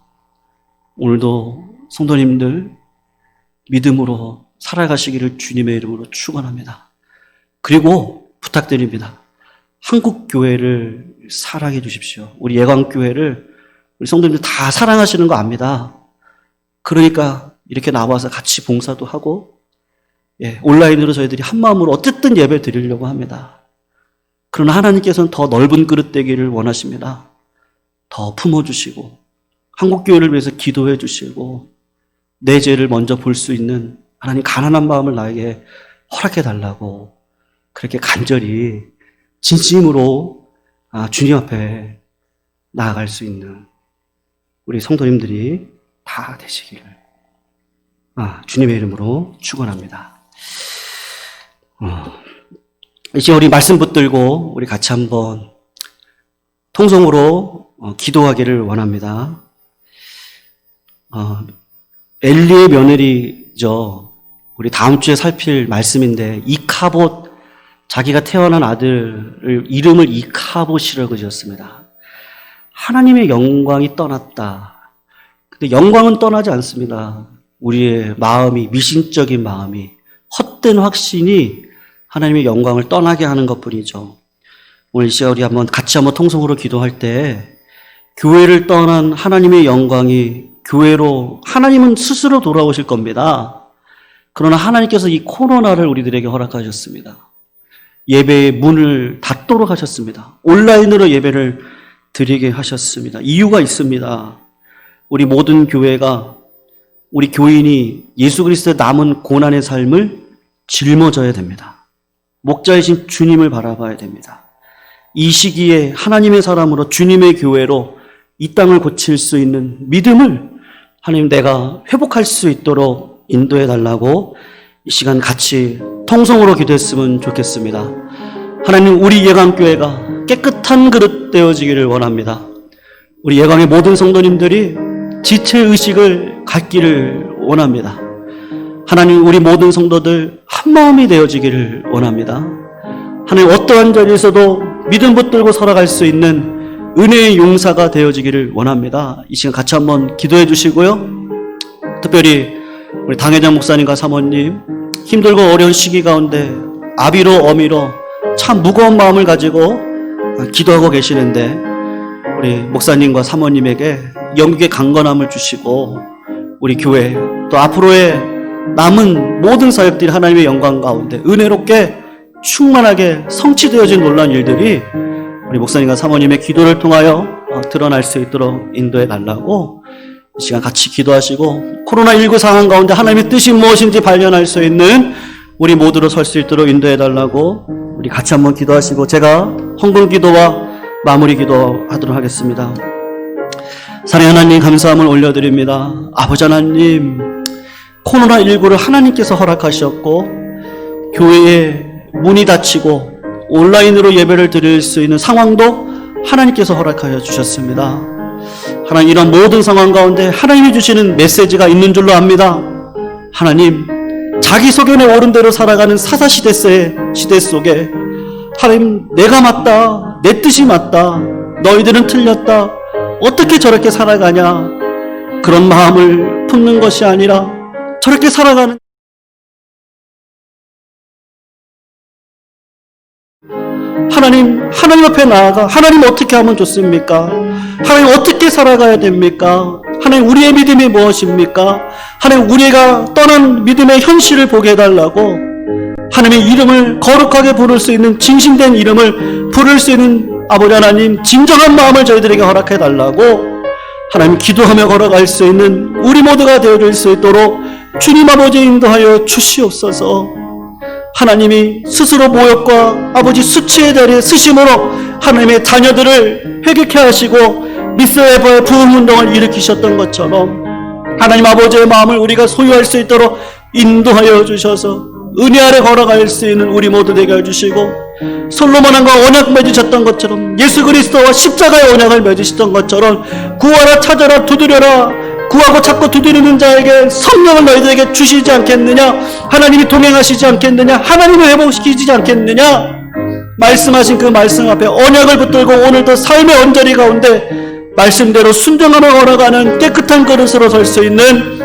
오늘도 성도님들 믿음으로 살아가시기를 주님의 이름으로 축원합니다. 그리고 부탁드립니다. 한국교회를 사랑해 주십시오. 우리 예강교회를 우리 성도님들 다 사랑하시는 거 압니다. 그러니까 이렇게 나와서 같이 봉사도 하고, 온라인으로 저희들이 한마음으로 어쨌든 예배 드리려고 합니다. 그러나 하나님께서는 더 넓은 그릇 되기를 원하십니다. 더 품어주시고, 한국교회를 위해서 기도해 주시고, 내 죄를 먼저 볼 수 있는 하나님 가난한 마음을 나에게 허락해 달라고 그렇게 간절히 진심으로 주님 앞에 나아갈 수 있는 우리 성도님들이 다 되시기를 주님의 이름으로 축원합니다. 이제 우리 말씀 붙들고 우리 같이 한번 통성으로 기도하기를 원합니다. 엘리의 며느리죠. 우리 다음 주에 살필 말씀인데, 이카봇, 자기가 태어난 아들을 이름을 이카봇이라고 지었습니다. 하나님의 영광이 떠났다. 근데 영광은 떠나지 않습니다. 우리의 마음이, 미신적인 마음이, 헛된 확신이 하나님의 영광을 떠나게 하는 것뿐이죠. 오늘 이 시간 우리 같이 한번 통성으로 기도할 때, 교회를 떠난 하나님의 영광이 교회로 하나님은 스스로 돌아오실 겁니다. 그러나 하나님께서 이 코로나를 우리들에게 허락하셨습니다. 예배의 문을 닫도록 하셨습니다. 온라인으로 예배를 드리게 하셨습니다. 이유가 있습니다. 우리 모든 교회가, 우리 교인이 예수 그리스도의 남은 고난의 삶을 짊어져야 됩니다. 목자이신 주님을 바라봐야 됩니다. 이 시기에 하나님의 사람으로 주님의 교회로 이 땅을 고칠 수 있는 믿음을 하나님, 내가 회복할 수 있도록 인도해 달라고 이 시간 같이 통성으로 기도했으면 좋겠습니다. 하나님, 우리 예강교회가 깨끗한 그릇 되어지기를 원합니다. 우리 예강의 모든 성도님들이 지체의식을 갖기를 원합니다. 하나님, 우리 모든 성도들 한마음이 되어지기를 원합니다. 하나님, 어떠한 자리에서도 믿음 붙들고 살아갈 수 있는 은혜의 용사가 되어지기를 원합니다. 이 시간 같이 한번 기도해 주시고요. 특별히 우리 당회장 목사님과 사모님, 힘들고 어려운 시기 가운데 아비로 어미로 참 무거운 마음을 가지고 기도하고 계시는데, 우리 목사님과 사모님에게 영육의 강건함을 주시고, 우리 교회 또 앞으로의 남은 모든 사역들이 하나님의 영광 가운데 은혜롭게 충만하게 성취되어진 놀라운 일들이 우리 목사님과 사모님의 기도를 통하여 드러날 수 있도록 인도해 달라고 이 시간 같이 기도하시고, 코로나19 상황 가운데 하나님의 뜻이 무엇인지 발견할 수 있는 우리 모두로 설 수 있도록 인도해 달라고 우리 같이 한번 기도하시고, 제가 헌금 기도와 마무리 기도하도록 하겠습니다. 사랑하는 하나님, 감사함을 올려드립니다. 아버지 하나님, 코로나19를 하나님께서 허락하셨고 교회에 문이 닫히고 온라인으로 예배를 드릴 수 있는 상황도 하나님께서 허락하여 주셨습니다. 하나님, 이런 모든 상황 가운데 하나님이 주시는 메시지가 있는 줄로 압니다. 하나님, 자기 소견에 옳은 대로 살아가는 시대 속에 하나님, 내가 맞다, 내 뜻이 맞다, 너희들은 틀렸다, 어떻게 저렇게 살아가냐, 그런 마음을 품는 것이 아니라 저렇게 살아가는 하나님 앞에 나아가, 하나님 어떻게 하면 좋습니까? 하나님 어떻게 살아가야 됩니까? 하나님, 우리의 믿음이 무엇입니까? 하나님, 우리가 떠난 믿음의 현실을 보게 해달라고, 하나님의 이름을 거룩하게 부를 수 있는, 진심된 이름을 부를 수 있는 아버지 하나님, 진정한 마음을 저희들에게 허락해달라고 하나님 기도하며 걸어갈 수 있는 우리 모두가 되어줄 수 있도록 주님 아버지 인도하여 주시옵소서. 하나님이 스스로 모욕과 아버지 수치에 대해 쓰심으로 하나님의 자녀들을 회개케 하시고 미스에버의 부흥운동을 일으키셨던 것처럼 하나님 아버지의 마음을 우리가 소유할 수 있도록 인도하여 주셔서 은혜 아래 걸어갈 수 있는 우리 모두 되게 해주시고, 솔로몬 왕과 언약 맺으셨던 것처럼 예수 그리스도와 십자가의 언약을 맺으셨던 것처럼 구하라, 찾아라, 두드려라, 구하고 찾고 두드리는 자에게 성령을 너희들에게 주시지 않겠느냐, 하나님이 동행하시지 않겠느냐, 하나님을 회복시키지 않겠느냐, 말씀하신 그 말씀 앞에 언약을 붙들고 오늘도 삶의 언저리 가운데 말씀대로 순종하며 걸어가는 깨끗한 그릇으로 설 수 있는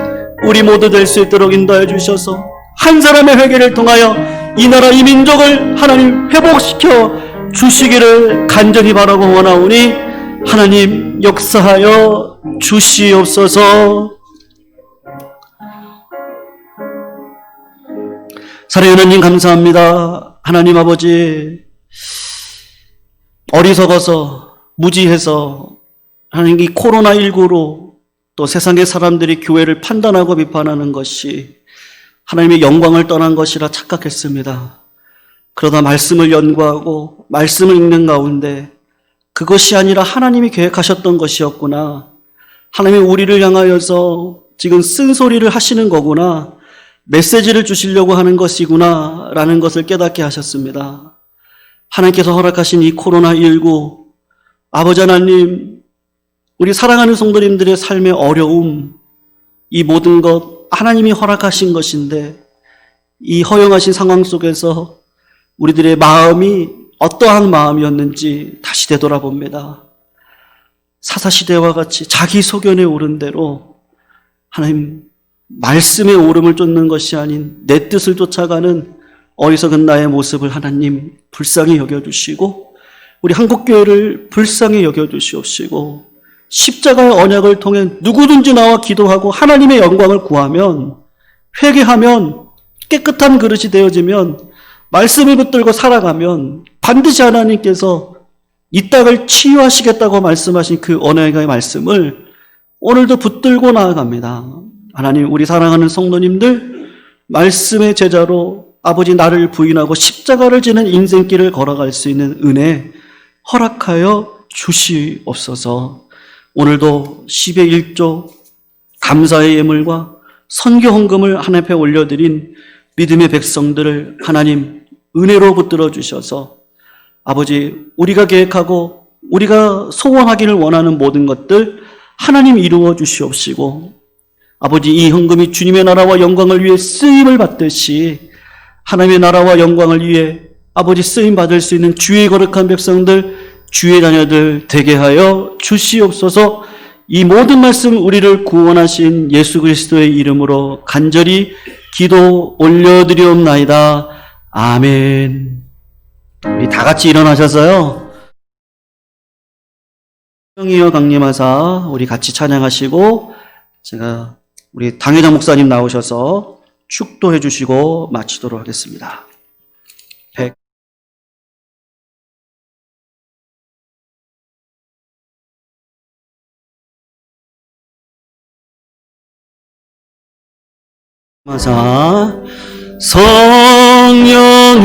우리 모두 될 수 있도록 인도해 주셔서 한 사람의 회개를 통하여 이 나라 이 민족을 하나님 회복시켜 주시기를 간절히 바라고 원하오니 하나님 역사하여 주시옵소서. 사랑하는 하나님, 감사합니다. 하나님 아버지, 어리석어서 무지해서 하나님 이 코로나19로 또 세상의 사람들이 교회를 판단하고 비판하는 것이 하나님의 영광을 떠난 것이라 착각했습니다. 그러다 말씀을 연구하고 말씀을 읽는 가운데 그것이 아니라 하나님이 계획하셨던 것이었구나, 하나님이 우리를 향하여서 지금 쓴소리를 하시는 거구나, 메시지를 주시려고 하는 것이구나 라는 것을 깨닫게 하셨습니다. 하나님께서 허락하신 이 코로나19, 아버지 하나님, 우리 사랑하는 성도님들의 삶의 어려움, 이 모든 것 하나님이 허락하신 것인데 이 허용하신 상황 속에서 우리들의 마음이 어떠한 마음이었는지 다시 되돌아봅니다. 사사시대와 같이 자기 소견에 오른 대로 하나님 말씀의 오름을 쫓는 것이 아닌 내 뜻을 쫓아가는 어리석은 나의 모습을 하나님 불쌍히 여겨주시고 우리 한국교회를 불쌍히 여겨주시옵시고 십자가의 언약을 통해 누구든지 나와 기도하고 하나님의 영광을 구하면, 회개하면, 깨끗한 그릇이 되어지면, 말씀을 붙들고 살아가면 반드시 하나님께서 이 땅을 치유하시겠다고 말씀하신 그 언약의 말씀을 오늘도 붙들고 나아갑니다. 하나님, 우리 사랑하는 성도님들 말씀의 제자로 아버지 나를 부인하고 십자가를 지는 인생길을 걸어갈 수 있는 은혜 허락하여 주시옵소서. 오늘도 10의 1조 감사의 예물과 선교 헌금을 하나님 앞에 올려드린 믿음의 백성들을 하나님 은혜로 붙들어 주셔서 아버지, 우리가 계획하고 우리가 소원하기를 원하는 모든 것들 하나님 이루어 주시옵시고, 아버지, 이 헌금이 주님의 나라와 영광을 위해 쓰임을 받듯이 하나님의 나라와 영광을 위해 아버지 쓰임 받을 수 있는 주의 거룩한 백성들, 주의 자녀들 되게 하여 주시옵소서. 이 모든 말씀 우리를 구원하신 예수 그리스도의 이름으로 간절히 기도 올려드리옵나이다. 아멘. 우리 다 같이 일어나셔서요, 성령이여 강림하사 우리 같이 찬양하시고, 제가 우리 당회장 목사님 나오셔서 축도해 주시고 마치도록 하겠습니다. 마사 성령이여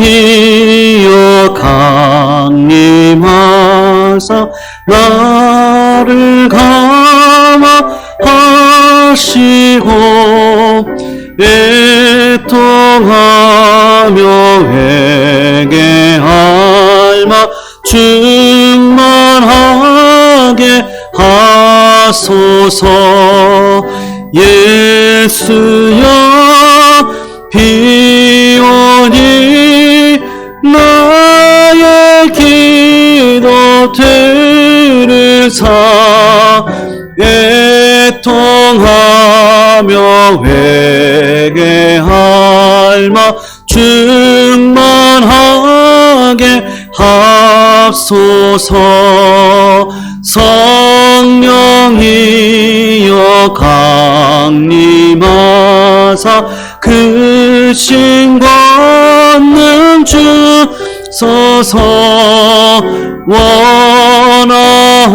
강림하사 나를 감화하시고 애통하며 회개할마 충만하게 하소서. 예수여 비오니 나의 기도 들으사 애통하며 회개할마 충만하게 하소서. 성령이여 강림하사 그 신권능 주소서. 원하옵고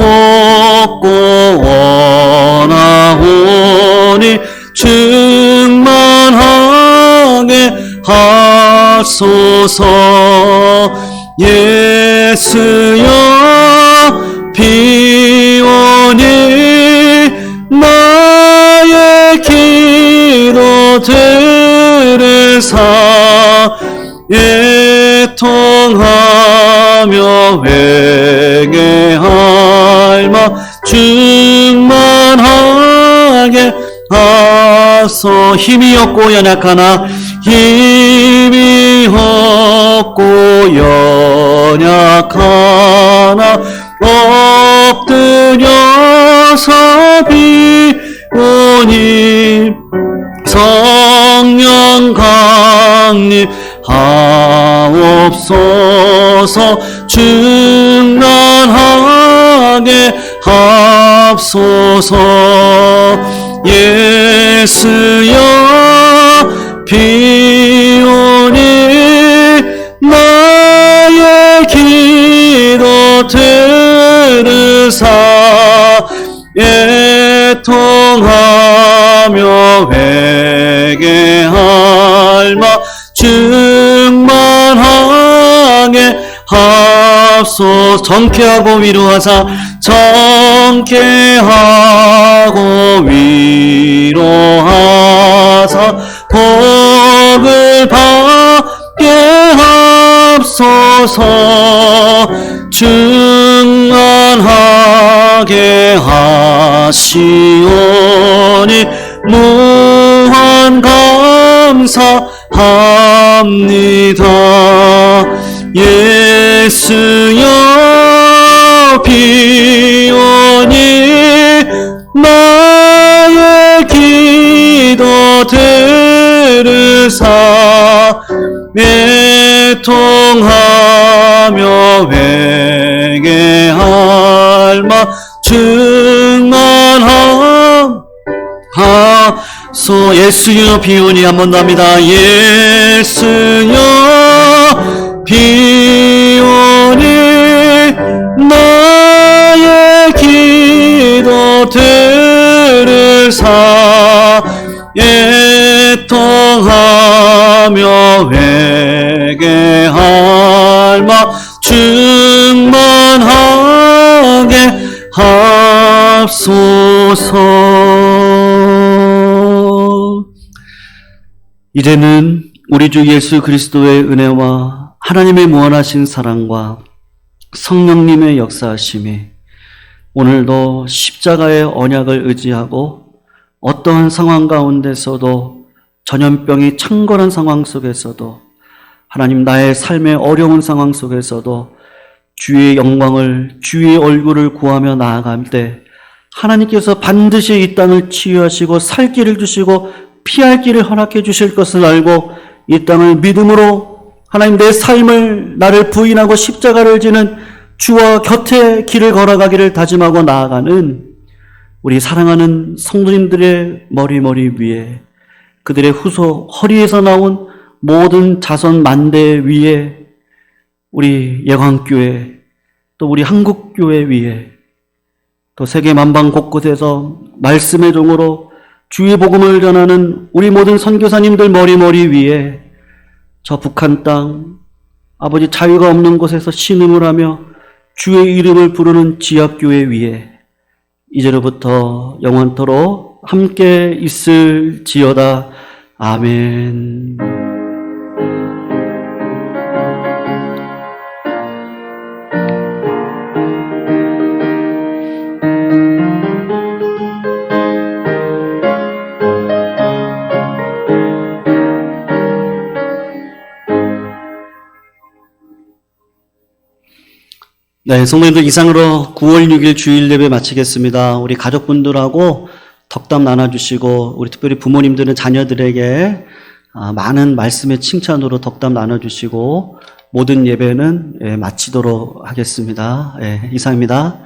원하오니 충만하게 하소서. 예수여 비오니 나의 기도 들으사 애통하며 회개할마 충만하게 하소. 힘이 없고 연약하나 힘이 없고 연약하나 엎드려서 비오니 성령 강림 하옵소서. 충만하게 하옵소서. 예수여 비오니 나의 기도 들으사 애통하며 회개할마 충만하게 하소서. 정케하고 위로하사 정케하고 위로하사 복을 받게 하옵소서. 충만하게 하시오니 무한 감사합니다. 예수여 비오니 나의 기도 들으사 애통하며 회개할마 충만함 하소. 예수여 비오니 한 번 더 합니다. 예수여 비오니 나의 기도 들으사 애통하며 회개할마 충만하게 하소서. 이제는 우리 주 예수 그리스도의 은혜와 하나님의 무한하신 사랑과 성령님의 역사하심이 오늘도 십자가의 언약을 의지하고 어떠한 상황 가운데서도 전염병이 창궐한 상황 속에서도 하나님 나의 삶의 어려운 상황 속에서도 주의 영광을 주의 얼굴을 구하며 나아갈 때 하나님께서 반드시 이 땅을 치유하시고 살 길을 주시고 피할 길을 허락해 주실 것을 알고 이 땅을 믿음으로 하나님 내 삶을 나를 부인하고 십자가를 지는 주와 곁에 길을 걸어가기를 다짐하고 나아가는 우리 사랑하는 성도님들의 머리 위에 그들의 후손 허리에서 나온 모든 자손 만대 위에 우리 예광교회 또 우리 한국교회 위에 또 세계 만방 곳곳에서 말씀의 종으로 주의 복음을 전하는 우리 모든 선교사님들 머리 위에 저 북한 땅 아버지 자유가 없는 곳에서 신음을 하며 주의 이름을 부르는 지역교회 위에 이제로부터 영원토록 함께 있을지어다. 아멘. 네, 성도님들 이상으로 9월 6일 주일 예배 마치겠습니다. 우리 가족분들하고 덕담 나눠주시고 우리 특별히 부모님들은 자녀들에게 많은 말씀의 칭찬으로 덕담 나눠주시고 모든 예배는 마치도록 하겠습니다. 이상입니다.